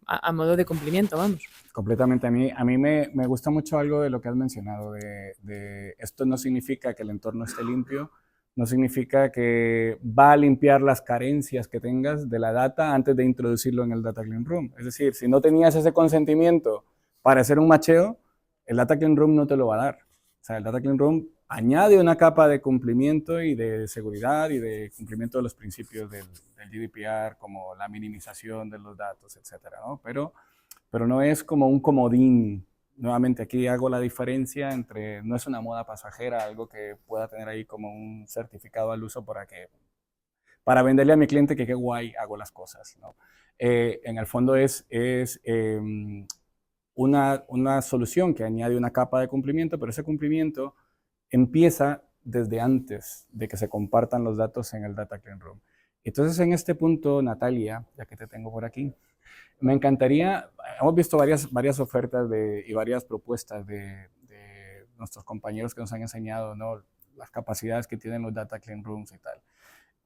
Speaker 7: a modo de cumplimiento, vamos.
Speaker 6: Completamente. A mí me gusta mucho algo de lo que has mencionado, de esto no significa que el entorno esté limpio, no significa que va a limpiar las carencias que tengas de la data antes de introducirlo en el Data Clean Room. Es decir, si no tenías ese consentimiento para hacer un macheo, el Data Clean Room no te lo va a dar. O sea, el Data Clean Room añade una capa de cumplimiento y de seguridad y de cumplimiento de los principios del GDPR, como la minimización de los datos, etcétera, ¿no? Pero no es como un comodín. Nuevamente aquí hago la diferencia entre, no es una moda pasajera, algo que pueda tener ahí como un certificado al uso para venderle a mi cliente que qué guay hago las cosas, ¿no? En el fondo es una solución que añade una capa de cumplimiento, pero ese cumplimiento empieza desde antes de que se compartan los datos en el Data Clean Room. Entonces, en este punto, Natalia, ya que te tengo por aquí, me encantaría, hemos visto varias ofertas y varias propuestas de nuestros compañeros que nos han enseñado, ¿no?, las capacidades que tienen los Data Clean Rooms y tal.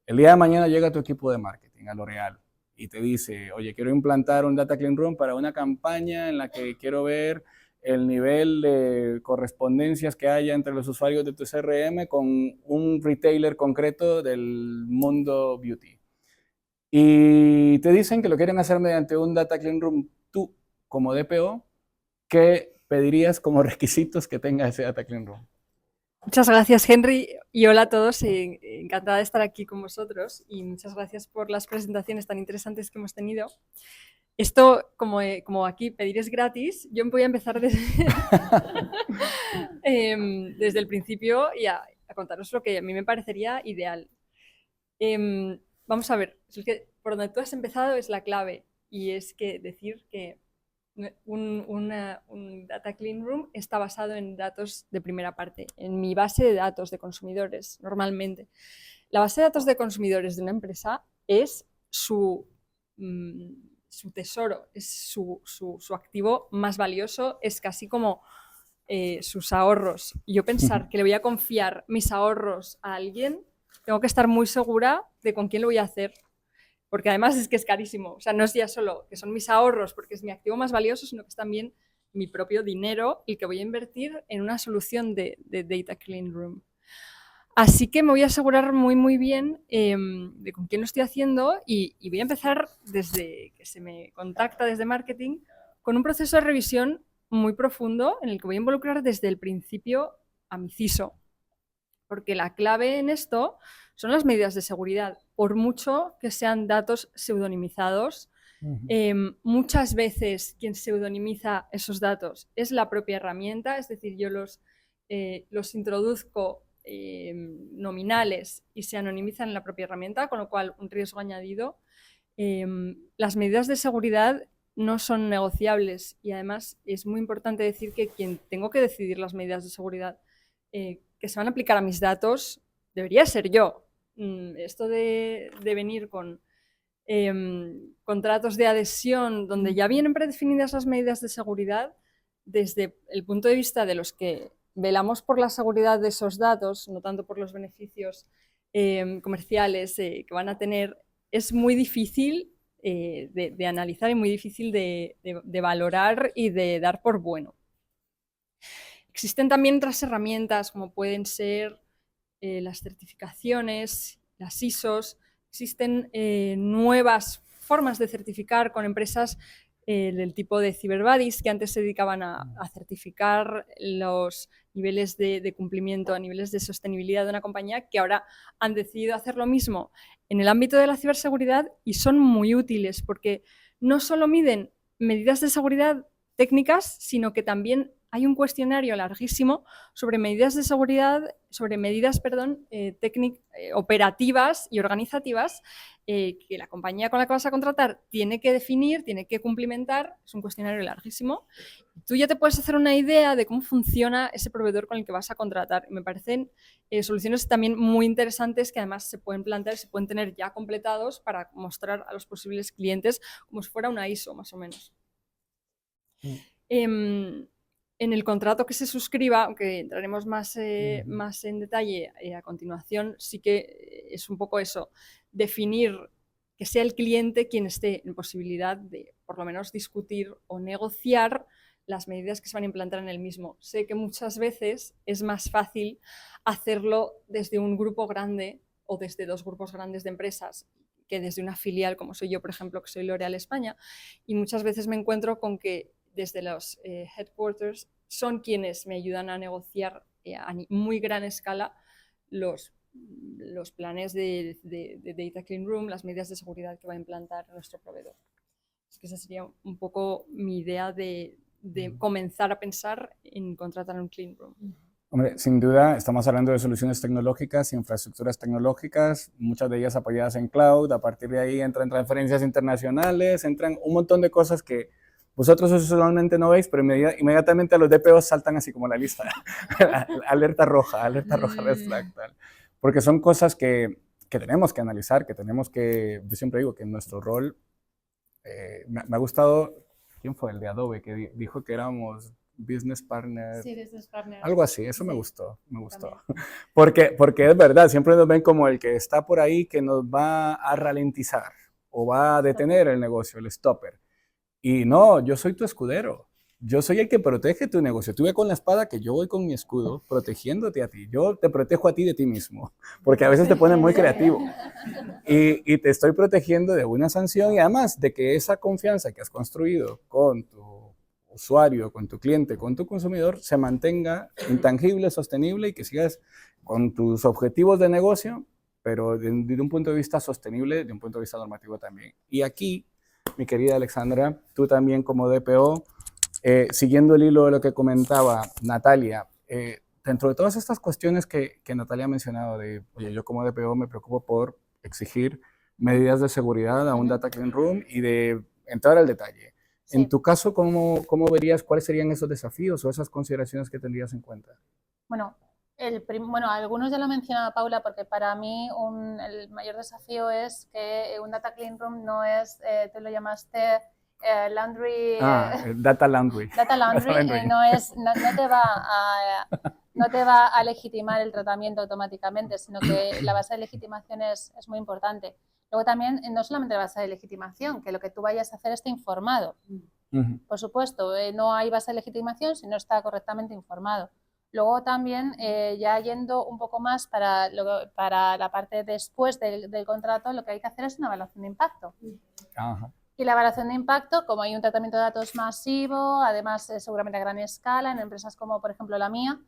Speaker 6: El día de mañana llega tu equipo de marketing a L'Oréal y te dice, oye, quiero implantar un Data Clean Room para una campaña en la que quiero ver el nivel de correspondencias que haya entre los usuarios de tu CRM con un retailer concreto del mundo beauty. Y te dicen que lo quieren hacer mediante un Data Clean Room. Tú, como DPO, ¿qué pedirías como requisitos que tenga ese Data Clean Room?
Speaker 8: Muchas gracias, Henry, y hola a todos. Encantada de estar aquí con vosotros y muchas gracias por las presentaciones tan interesantes que hemos tenido. Esto, como aquí pedir es gratis, yo voy a empezar desde, desde el principio y a contaros lo que a mí me parecería ideal. Vamos a ver, es que por donde tú has empezado es la clave, y es que decir que un Data Clean Room está basado en datos de primera parte, en mi base de datos de consumidores, normalmente. La base de datos de consumidores de una empresa es su tesoro, es su activo más valioso, es casi como sus ahorros. Yo pensar que le voy a confiar mis ahorros a alguien, tengo que estar muy segura de con quién lo voy a hacer, porque además es que es carísimo. O sea, no es ya solo que son mis ahorros porque es mi activo más valioso, sino que es también mi propio dinero el que voy a invertir en una solución de Data Clean Room. Así que me voy a asegurar muy bien de con quién lo estoy haciendo y voy a empezar desde que se me contacta desde marketing con un proceso de revisión muy profundo en el que voy a involucrar desde el principio a mi CISO. Porque la clave en esto son las medidas de seguridad, por mucho que sean datos pseudonimizados. Muchas veces quien pseudonimiza esos datos es la propia herramienta, es decir, yo los introduzco nominales y se anonimizan en la propia herramienta, con lo cual un riesgo añadido. Las medidas de seguridad no son negociables y además es muy importante decir que quien tengo que decidir las medidas de seguridad que se van a aplicar a mis datos debería ser yo. Esto de venir con contratos de adhesión donde ya vienen predefinidas las medidas de seguridad, desde el punto de vista de los que velamos por la seguridad de esos datos, no tanto por los beneficios comerciales que van a tener, es muy difícil de analizar y muy difícil de valorar y de dar por bueno. Existen también otras herramientas como pueden ser las certificaciones, las ISOs. Existen nuevas formas de certificar con empresas del tipo de Cyberbuddies que antes se dedicaban a certificar los niveles de cumplimiento a niveles de sostenibilidad de una compañía, que ahora han decidido hacer lo mismo en el ámbito de la ciberseguridad y son muy útiles porque no solo miden medidas de seguridad técnicas, sino que también hay un cuestionario larguísimo sobre medidas de seguridad, sobre medidas, operativas y organizativas que la compañía con la que vas a contratar tiene que definir, tiene que cumplimentar. Es un cuestionario larguísimo. Tú ya te puedes hacer una idea de cómo funciona ese proveedor con el que vas a contratar. Me parecen soluciones también muy interesantes que además se pueden plantear y se pueden tener ya completados para mostrar a los posibles clientes como si fuera una ISO, más o menos. En el contrato que se suscriba, aunque entraremos más en detalle a continuación, sí que es un poco eso, definir que sea el cliente quien esté en posibilidad de, por lo menos, discutir o negociar las medidas que se van a implantar en el mismo. Sé que muchas veces es más fácil hacerlo desde un grupo grande o desde dos grupos grandes de empresas que desde una filial, como soy yo, por ejemplo, que soy L'Oréal España, y muchas veces me encuentro con que desde los headquarters son quienes me ayudan a negociar a muy gran escala los planes de Data Clean Room, las medidas de seguridad que va a implantar nuestro proveedor. Es que esa sería un poco mi idea de comenzar a pensar en contratar un Clean Room.
Speaker 6: Hombre, sin duda estamos hablando de soluciones tecnológicas, infraestructuras tecnológicas, muchas de ellas apoyadas en cloud. A partir de ahí entran transferencias internacionales, entran un montón de cosas que vosotros usualmente no veis, pero inmediatamente los DPOs saltan así como la lista. Alerta roja, red flag, tal. Porque son cosas que tenemos que analizar, que tenemos que, yo siempre digo que en nuestro rol, me ha gustado, ¿quién fue? El de Adobe, que dijo que éramos business partner.
Speaker 4: Sí, business partner.
Speaker 6: Algo así, eso me gustó. Porque es verdad, siempre nos ven como el que está por ahí que nos va a ralentizar o va a detener el negocio, el stopper. Y no, yo soy tu escudero. Yo soy el que protege tu negocio. Tú ve con la espada que yo voy con mi escudo protegiéndote a ti. Yo te protejo a ti de ti mismo, porque a veces te pones muy creativo. Y te estoy protegiendo de una sanción y además de que esa confianza que has construido con tu usuario, con tu cliente, con tu consumidor, se mantenga intangible, sostenible y que sigas con tus objetivos de negocio, pero desde un punto de vista sostenible, de un punto de vista normativo también. Y aquí, mi querida Alexandra, tú también como DPO, siguiendo el hilo de lo que comentaba Natalia, dentro de todas estas cuestiones que Natalia ha mencionado, de, oye, yo como DPO me preocupo por exigir medidas de seguridad a un Data Clean Room y de entrar al detalle.
Speaker 4: Sí.
Speaker 6: En tu caso, ¿cómo verías cuáles serían esos desafíos o esas consideraciones que tendrías en cuenta?
Speaker 9: Bueno, algunos ya lo ha mencionado Paula, porque para mí el mayor desafío es que un Data Clean Room no es, tú lo llamaste laundry.
Speaker 6: Data Laundry.
Speaker 9: Data Laundry no te va a legitimar el tratamiento automáticamente, sino que la base de legitimación es muy importante. Luego también, no solamente la base de legitimación, que lo que tú vayas a hacer esté informado. Por supuesto, no hay base de legitimación si no está correctamente informado. Luego también, ya yendo un poco más para la parte después del contrato, lo que hay que hacer es una evaluación de impacto.
Speaker 6: Ajá.
Speaker 9: Y la evaluación de impacto, como hay un tratamiento de datos masivo, además seguramente a gran escala, en empresas como por ejemplo la mía,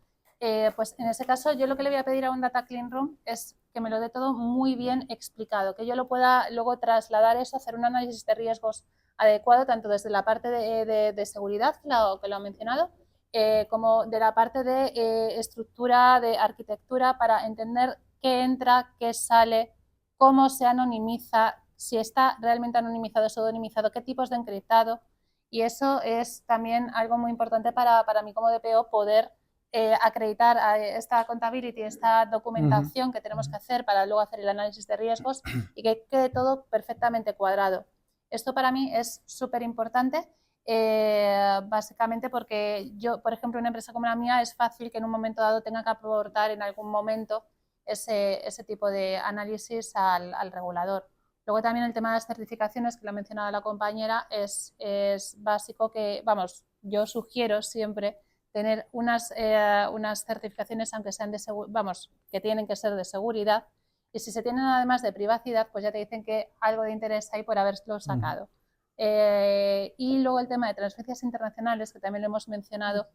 Speaker 9: pues en ese caso yo lo que le voy a pedir a un Data Clean Room es que me lo dé todo muy bien explicado, que yo lo pueda luego trasladar eso, hacer un análisis de riesgos adecuado, tanto desde la parte de seguridad, que lo ha mencionado, como de la parte de estructura, de arquitectura, para entender qué entra, qué sale, cómo se anonimiza, si está realmente anonimizado o pseudonimizado, qué tipos de encriptado. Y eso es también algo muy importante para mí como DPO, poder acreditar esta accountability, esta documentación que tenemos que hacer para luego hacer el análisis de riesgos y que quede todo perfectamente cuadrado. Esto para mí es súper importante, básicamente porque yo, por ejemplo, una empresa como la mía, es fácil que en un momento dado tenga que aportar en algún momento ese tipo de análisis al regulador. Luego también el tema de las certificaciones, que lo ha mencionado la compañera, es básico que, vamos, yo sugiero siempre tener unas certificaciones, aunque sean que tienen que ser de seguridad, y si se tienen además de privacidad, pues ya te dicen que algo de interés hay por haberlo sacado. Y luego el tema de transferencias internacionales, que también lo hemos mencionado,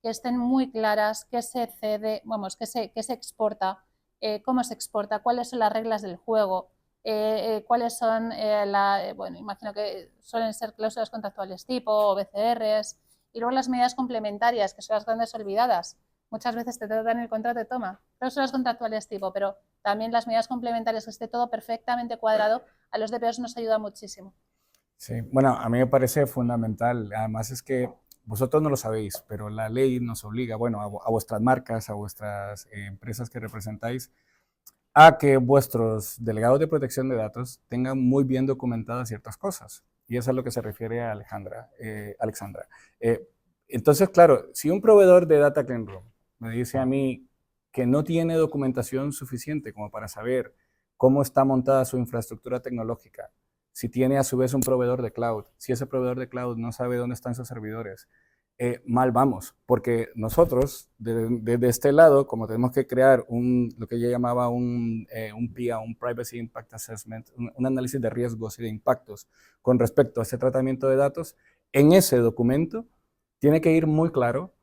Speaker 9: que estén muy claras, qué se cede, qué se exporta, cómo se exporta, cuáles son las reglas del juego, cuáles son, imagino que suelen ser cláusulas contractuales tipo o BCRs, y luego las medidas complementarias, que son las grandes olvidadas. Muchas veces te tratan el contrato de toma, cláusulas contractuales tipo, pero también las medidas complementarias, que esté todo perfectamente cuadrado, a los DPOs nos ayuda muchísimo.
Speaker 6: Sí, bueno, a mí me parece fundamental. Además es que vosotros no lo sabéis, pero la ley nos obliga, bueno, a vuestras marcas, a vuestras empresas que representáis, a que vuestros delegados de protección de datos tengan muy bien documentadas ciertas cosas. Y eso es a lo que se refiere a Alexandra. Entonces, claro, si un proveedor de Data Clean Room me dice a mí que no tiene documentación suficiente como para saber cómo está montada su infraestructura tecnológica, si tiene a su vez un proveedor de cloud, si ese proveedor de cloud no sabe dónde están sus servidores, mal vamos, porque nosotros, desde este lado, como tenemos que crear lo que ella llamaba un PIA, un Privacy Impact Assessment, un análisis de riesgos y de impactos con respecto a ese tratamiento de datos, en ese documento tiene que ir muy claro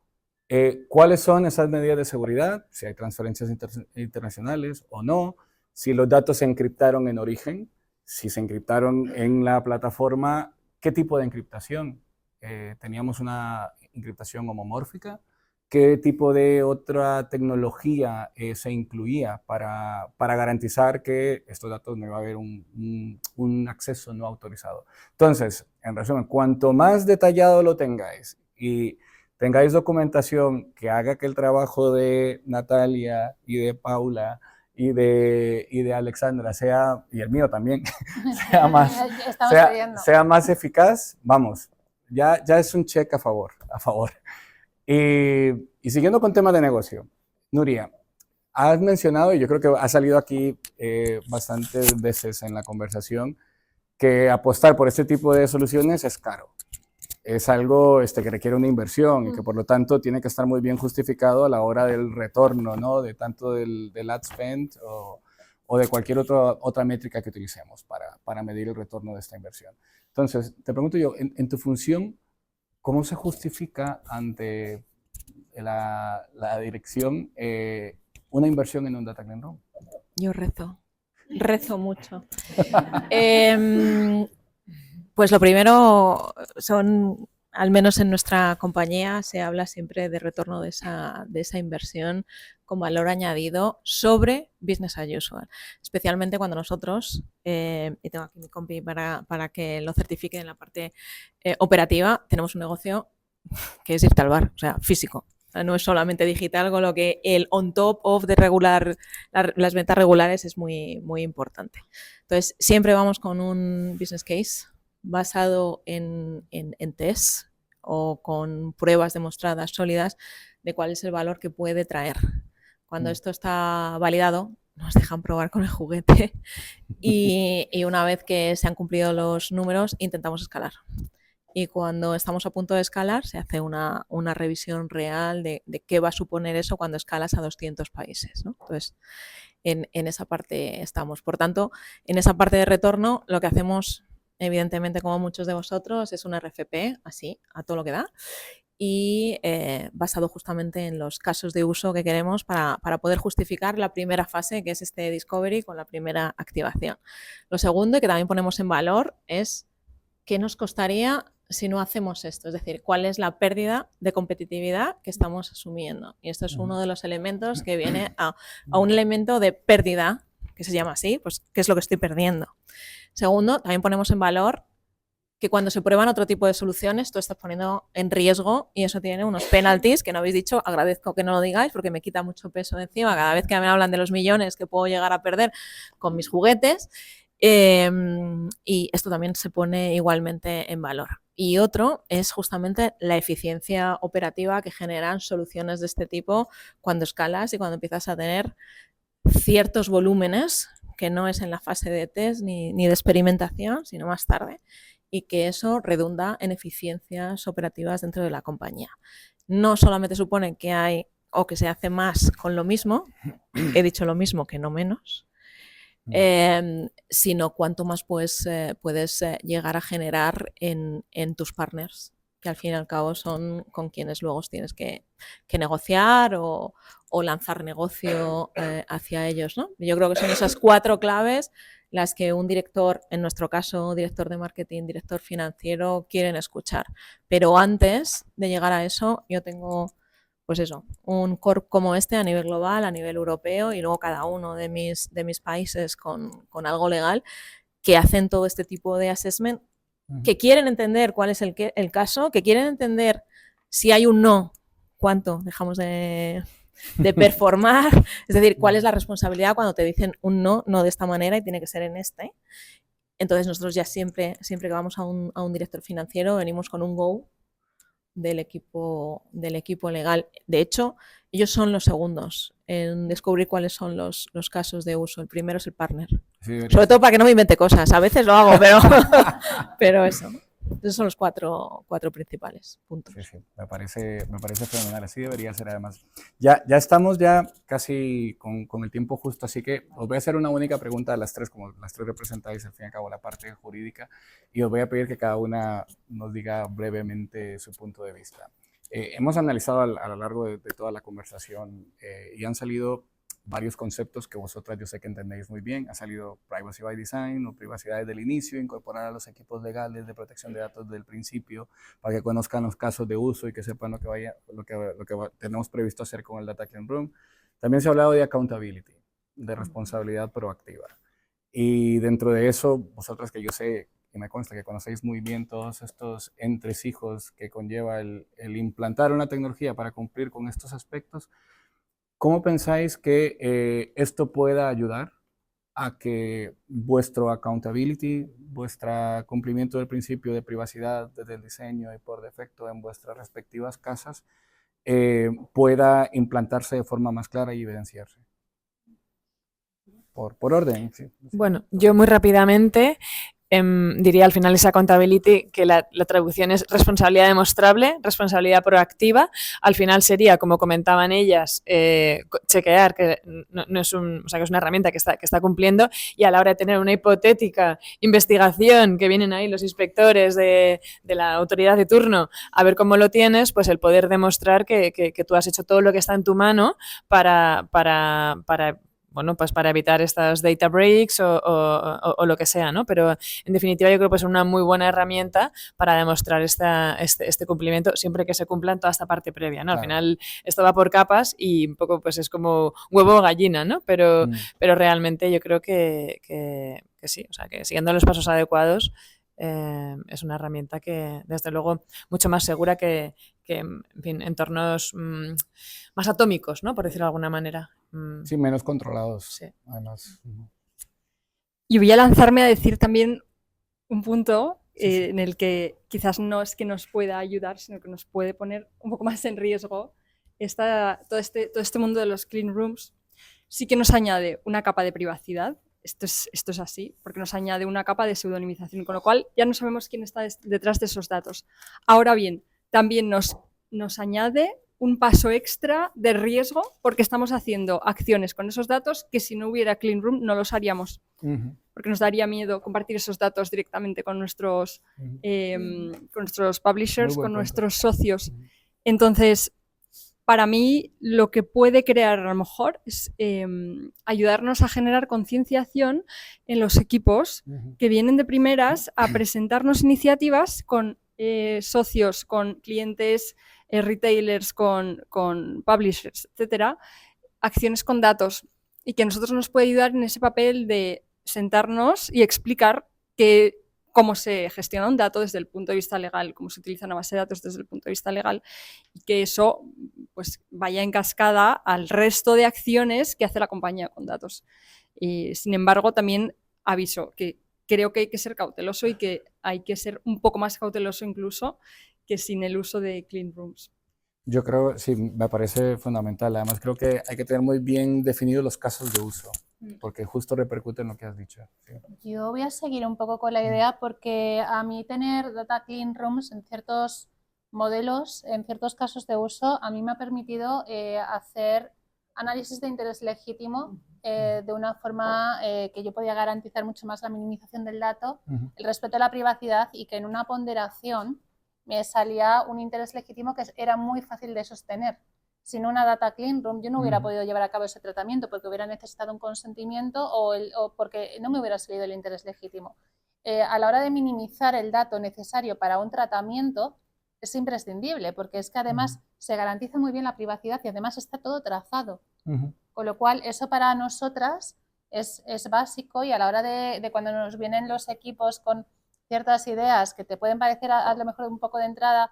Speaker 6: cuáles son esas medidas de seguridad, si hay transferencias internacionales o no, si los datos se encriptaron en origen, si se encriptaron en la plataforma, qué tipo de encriptación. Teníamos una encriptación homomórfica, qué tipo de otra tecnología se incluía para garantizar que estos datos no iba a haber un acceso no autorizado. Entonces, en resumen, cuanto más detallado lo tengáis y tengáis documentación que haga que el trabajo de Natalia y de Paula y de Alexandra sea, y el mío también, sea más eficaz, vamos, ya es un check a favor. Y siguiendo con temas de negocio, Nuria, has mencionado, y yo creo que ha salido aquí bastantes veces en la conversación, que apostar por este tipo de soluciones es caro. Es algo que requiere una inversión y que por lo tanto tiene que estar muy bien justificado a la hora del retorno, ¿no? De tanto del ad spend o de cualquier otra métrica que utilicemos para medir el retorno de esta inversión. Entonces, te pregunto yo, en tu función, ¿cómo se justifica ante la dirección una inversión en un Data Clean Room?
Speaker 7: Yo rezo mucho. Pues lo primero son, al menos en nuestra compañía, se habla siempre de retorno de esa inversión con valor añadido sobre business as usual, especialmente cuando nosotros, y tengo aquí mi compi para que lo certifique en la parte operativa, tenemos un negocio que es irte al bar, o sea, físico. No es solamente digital, con lo que el on top of de regular, las ventas regulares es muy, muy importante. Entonces, siempre vamos con un business case basado en tests o con pruebas demostradas sólidas de cuál es el valor que puede traer. Cuando esto está validado, nos dejan probar con el juguete y una vez que se han cumplido los números, intentamos escalar. Y cuando estamos a punto de escalar, se hace una revisión real de qué va a suponer eso cuando escalas a 200 países, ¿no? Entonces, en esa parte estamos. Por tanto, en esa parte de retorno, lo que hacemos, evidentemente, como muchos de vosotros, es un RFP, así, a todo lo que da, y basado justamente en los casos de uso que queremos para poder justificar la primera fase, que es este discovery con la primera activación. Lo segundo, y que también ponemos en valor, es qué nos costaría si no hacemos esto, es decir, cuál es la pérdida de competitividad que estamos asumiendo. Y esto es uno de los elementos que viene a un elemento de pérdida, que se llama así, pues qué es lo que estoy perdiendo. Segundo, también ponemos en valor que cuando se prueban otro tipo de soluciones, tú estás poniendo en riesgo y eso tiene unos penalties que no habéis dicho, agradezco que no lo digáis porque me quita mucho peso de encima cada vez que me hablan de los millones que puedo llegar a perder con mis juguetes. Y esto también se pone igualmente en valor. Y otro es justamente la eficiencia operativa que generan soluciones de este tipo cuando escalas y cuando empiezas a tener ciertos volúmenes, que no es en la fase de test ni de experimentación, sino más tarde, y que eso redunda en eficiencias operativas dentro de la compañía. No solamente supone que hay o que se hace más con lo mismo, he dicho lo mismo que no menos, sino cuánto más puedes llegar a generar en tus partners, que al fin y al cabo son con quienes luego tienes que negociar o lanzar negocio hacia ellos, ¿no? Yo creo que son esas 4 claves las que un director, en nuestro caso, director de marketing, director financiero, quieren escuchar. Pero antes de llegar a eso, yo tengo, pues eso, un core como este a nivel global, a nivel europeo, y luego cada uno de mis países con algo legal, que hacen todo este tipo de assessment, que quieren entender cuál es el caso, que quieren entender si hay un no, cuánto dejamos de performar, es decir, cuál es la responsabilidad cuando te dicen un no de esta manera y tiene que ser en este. Entonces nosotros ya siempre que vamos a un director financiero venimos con un go del equipo legal. De hecho, ellos son los segundos en descubrir cuáles son los casos de uso. El primero es el partner. Sí, sobre todo para que no me invente cosas. A veces lo hago, pero eso. Esos son los cuatro principales puntos.
Speaker 6: Sí, me parece fenomenal. Así debería ser además. Ya estamos casi con el tiempo justo, así que os voy a hacer una única pregunta a las tres, como las tres representáis al fin y al cabo la parte jurídica, y os voy a pedir que cada una nos diga brevemente su punto de vista. Hemos analizado a lo largo de toda la conversación y han salido varios conceptos que vosotras yo sé que entendéis muy bien. Ha salido Privacy by Design o privacidad desde el inicio, incorporar a los equipos legales de protección de datos desde el principio para que conozcan los casos de uso y que sepan lo que tenemos previsto hacer con el Data Clean Room. También se ha hablado de accountability, de responsabilidad proactiva. Y dentro de eso, vosotras que yo sé y me consta que conocéis muy bien todos estos entresijos que conlleva el implantar una tecnología para cumplir con estos aspectos, ¿cómo pensáis que esto pueda ayudar a que vuestro accountability, vuestro cumplimiento del principio de privacidad desde el diseño y por defecto en vuestras respectivas casas pueda implantarse de forma más clara y evidenciarse? Por orden. Sí.
Speaker 7: Bueno, yo muy rápidamente diría al final esa accountability que la traducción es responsabilidad demostrable, responsabilidad proactiva. Al final sería, como comentaban ellas, chequear que no es o sea, que es una herramienta que está cumpliendo, y a la hora de tener una hipotética investigación que vienen ahí los inspectores de la autoridad de turno a ver cómo lo tienes, pues el poder demostrar que tú has hecho todo lo que está en tu mano para bueno, pues para evitar estas data breaks o lo que sea, ¿no? Pero en definitiva yo creo que es una muy buena herramienta para demostrar este cumplimiento siempre que se cumpla en toda esta parte previa, ¿no? Claro. Al final esto va por capas y un poco pues es como huevo o gallina, ¿no? Pero realmente yo creo que sí, o sea, que siguiendo los pasos adecuados es una herramienta que, desde luego, mucho más segura que en fin, entornos más atómicos, ¿no? Por decirlo de alguna manera.
Speaker 6: Sí, menos controlados,
Speaker 7: sí.
Speaker 6: Además.
Speaker 8: Y voy a lanzarme a decir también un punto en el que quizás no es que nos pueda ayudar, sino que nos puede poner un poco más en riesgo todo este mundo de los clean rooms. Sí que nos añade una capa de privacidad. Esto es así, porque nos añade una capa de pseudonimización, con lo cual ya no sabemos quién está detrás de esos datos. Ahora bien, también nos añade un paso extra de riesgo porque estamos haciendo acciones con esos datos que si no hubiera Clean Room no los haríamos. Porque nos daría miedo compartir esos datos directamente con nuestros publishers, con nuestros socios. Entonces, para mí, lo que puede crear a lo mejor es ayudarnos a generar concienciación en los equipos que vienen de primeras a presentarnos iniciativas con socios, con clientes, retailers, con publishers, etcétera, acciones con datos, y que a nosotros nos puede ayudar en ese papel de sentarnos y explicar cómo se gestiona un dato desde el punto de vista legal, cómo se utiliza una base de datos desde el punto de vista legal, y que eso pues vaya en cascada al resto de acciones que hace la compañía con datos. Sin embargo, también aviso que creo que hay que ser cauteloso y que hay que ser un poco más cauteloso incluso que sin el uso de clean rooms.
Speaker 6: Yo creo, sí, me parece fundamental. Además, creo que hay que tener muy bien definidos los casos de uso, porque justo repercute en lo que has dicho. Sí.
Speaker 9: Yo voy a seguir un poco con la idea porque a mí tener data clean rooms en ciertos modelos, en ciertos casos de uso, a mí me ha permitido hacer análisis de interés legítimo de una forma que yo podía garantizar mucho más la minimización del dato, el respeto a la privacidad, y que en una ponderación me salía un interés legítimo que era muy fácil de sostener. Sin una data clean room yo no hubiera podido llevar a cabo ese tratamiento porque hubiera necesitado un consentimiento o porque no me hubiera salido el interés legítimo. A la hora de minimizar el dato necesario para un tratamiento es imprescindible, porque es que además se garantiza muy bien la privacidad y además está todo trazado. Con lo cual eso para nosotras es básico, y a la hora de cuando nos vienen los equipos con ciertas ideas que te pueden parecer a lo mejor un poco de entrada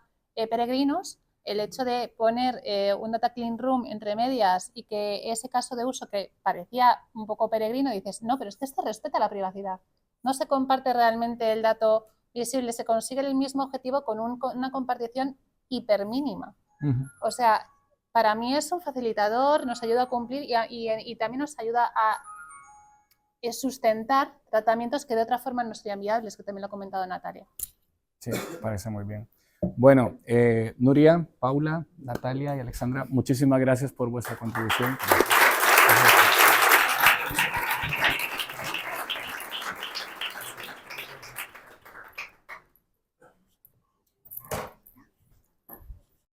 Speaker 9: peregrinos, el hecho de poner un data clean room entre medias y que ese caso de uso que parecía un poco peregrino, dices, no, pero es que este respeta la privacidad. No se comparte realmente el dato visible, se consigue el mismo objetivo con una compartición hipermínima. O sea, para mí es un facilitador, nos ayuda a cumplir y también nos ayuda a sustentar tratamientos que de otra forma no serían viables, que también lo ha comentado Natalia.
Speaker 6: Sí, parece muy bien. Bueno, Nuria, Paula, Natalia y Alexandra, muchísimas gracias por vuestra contribución.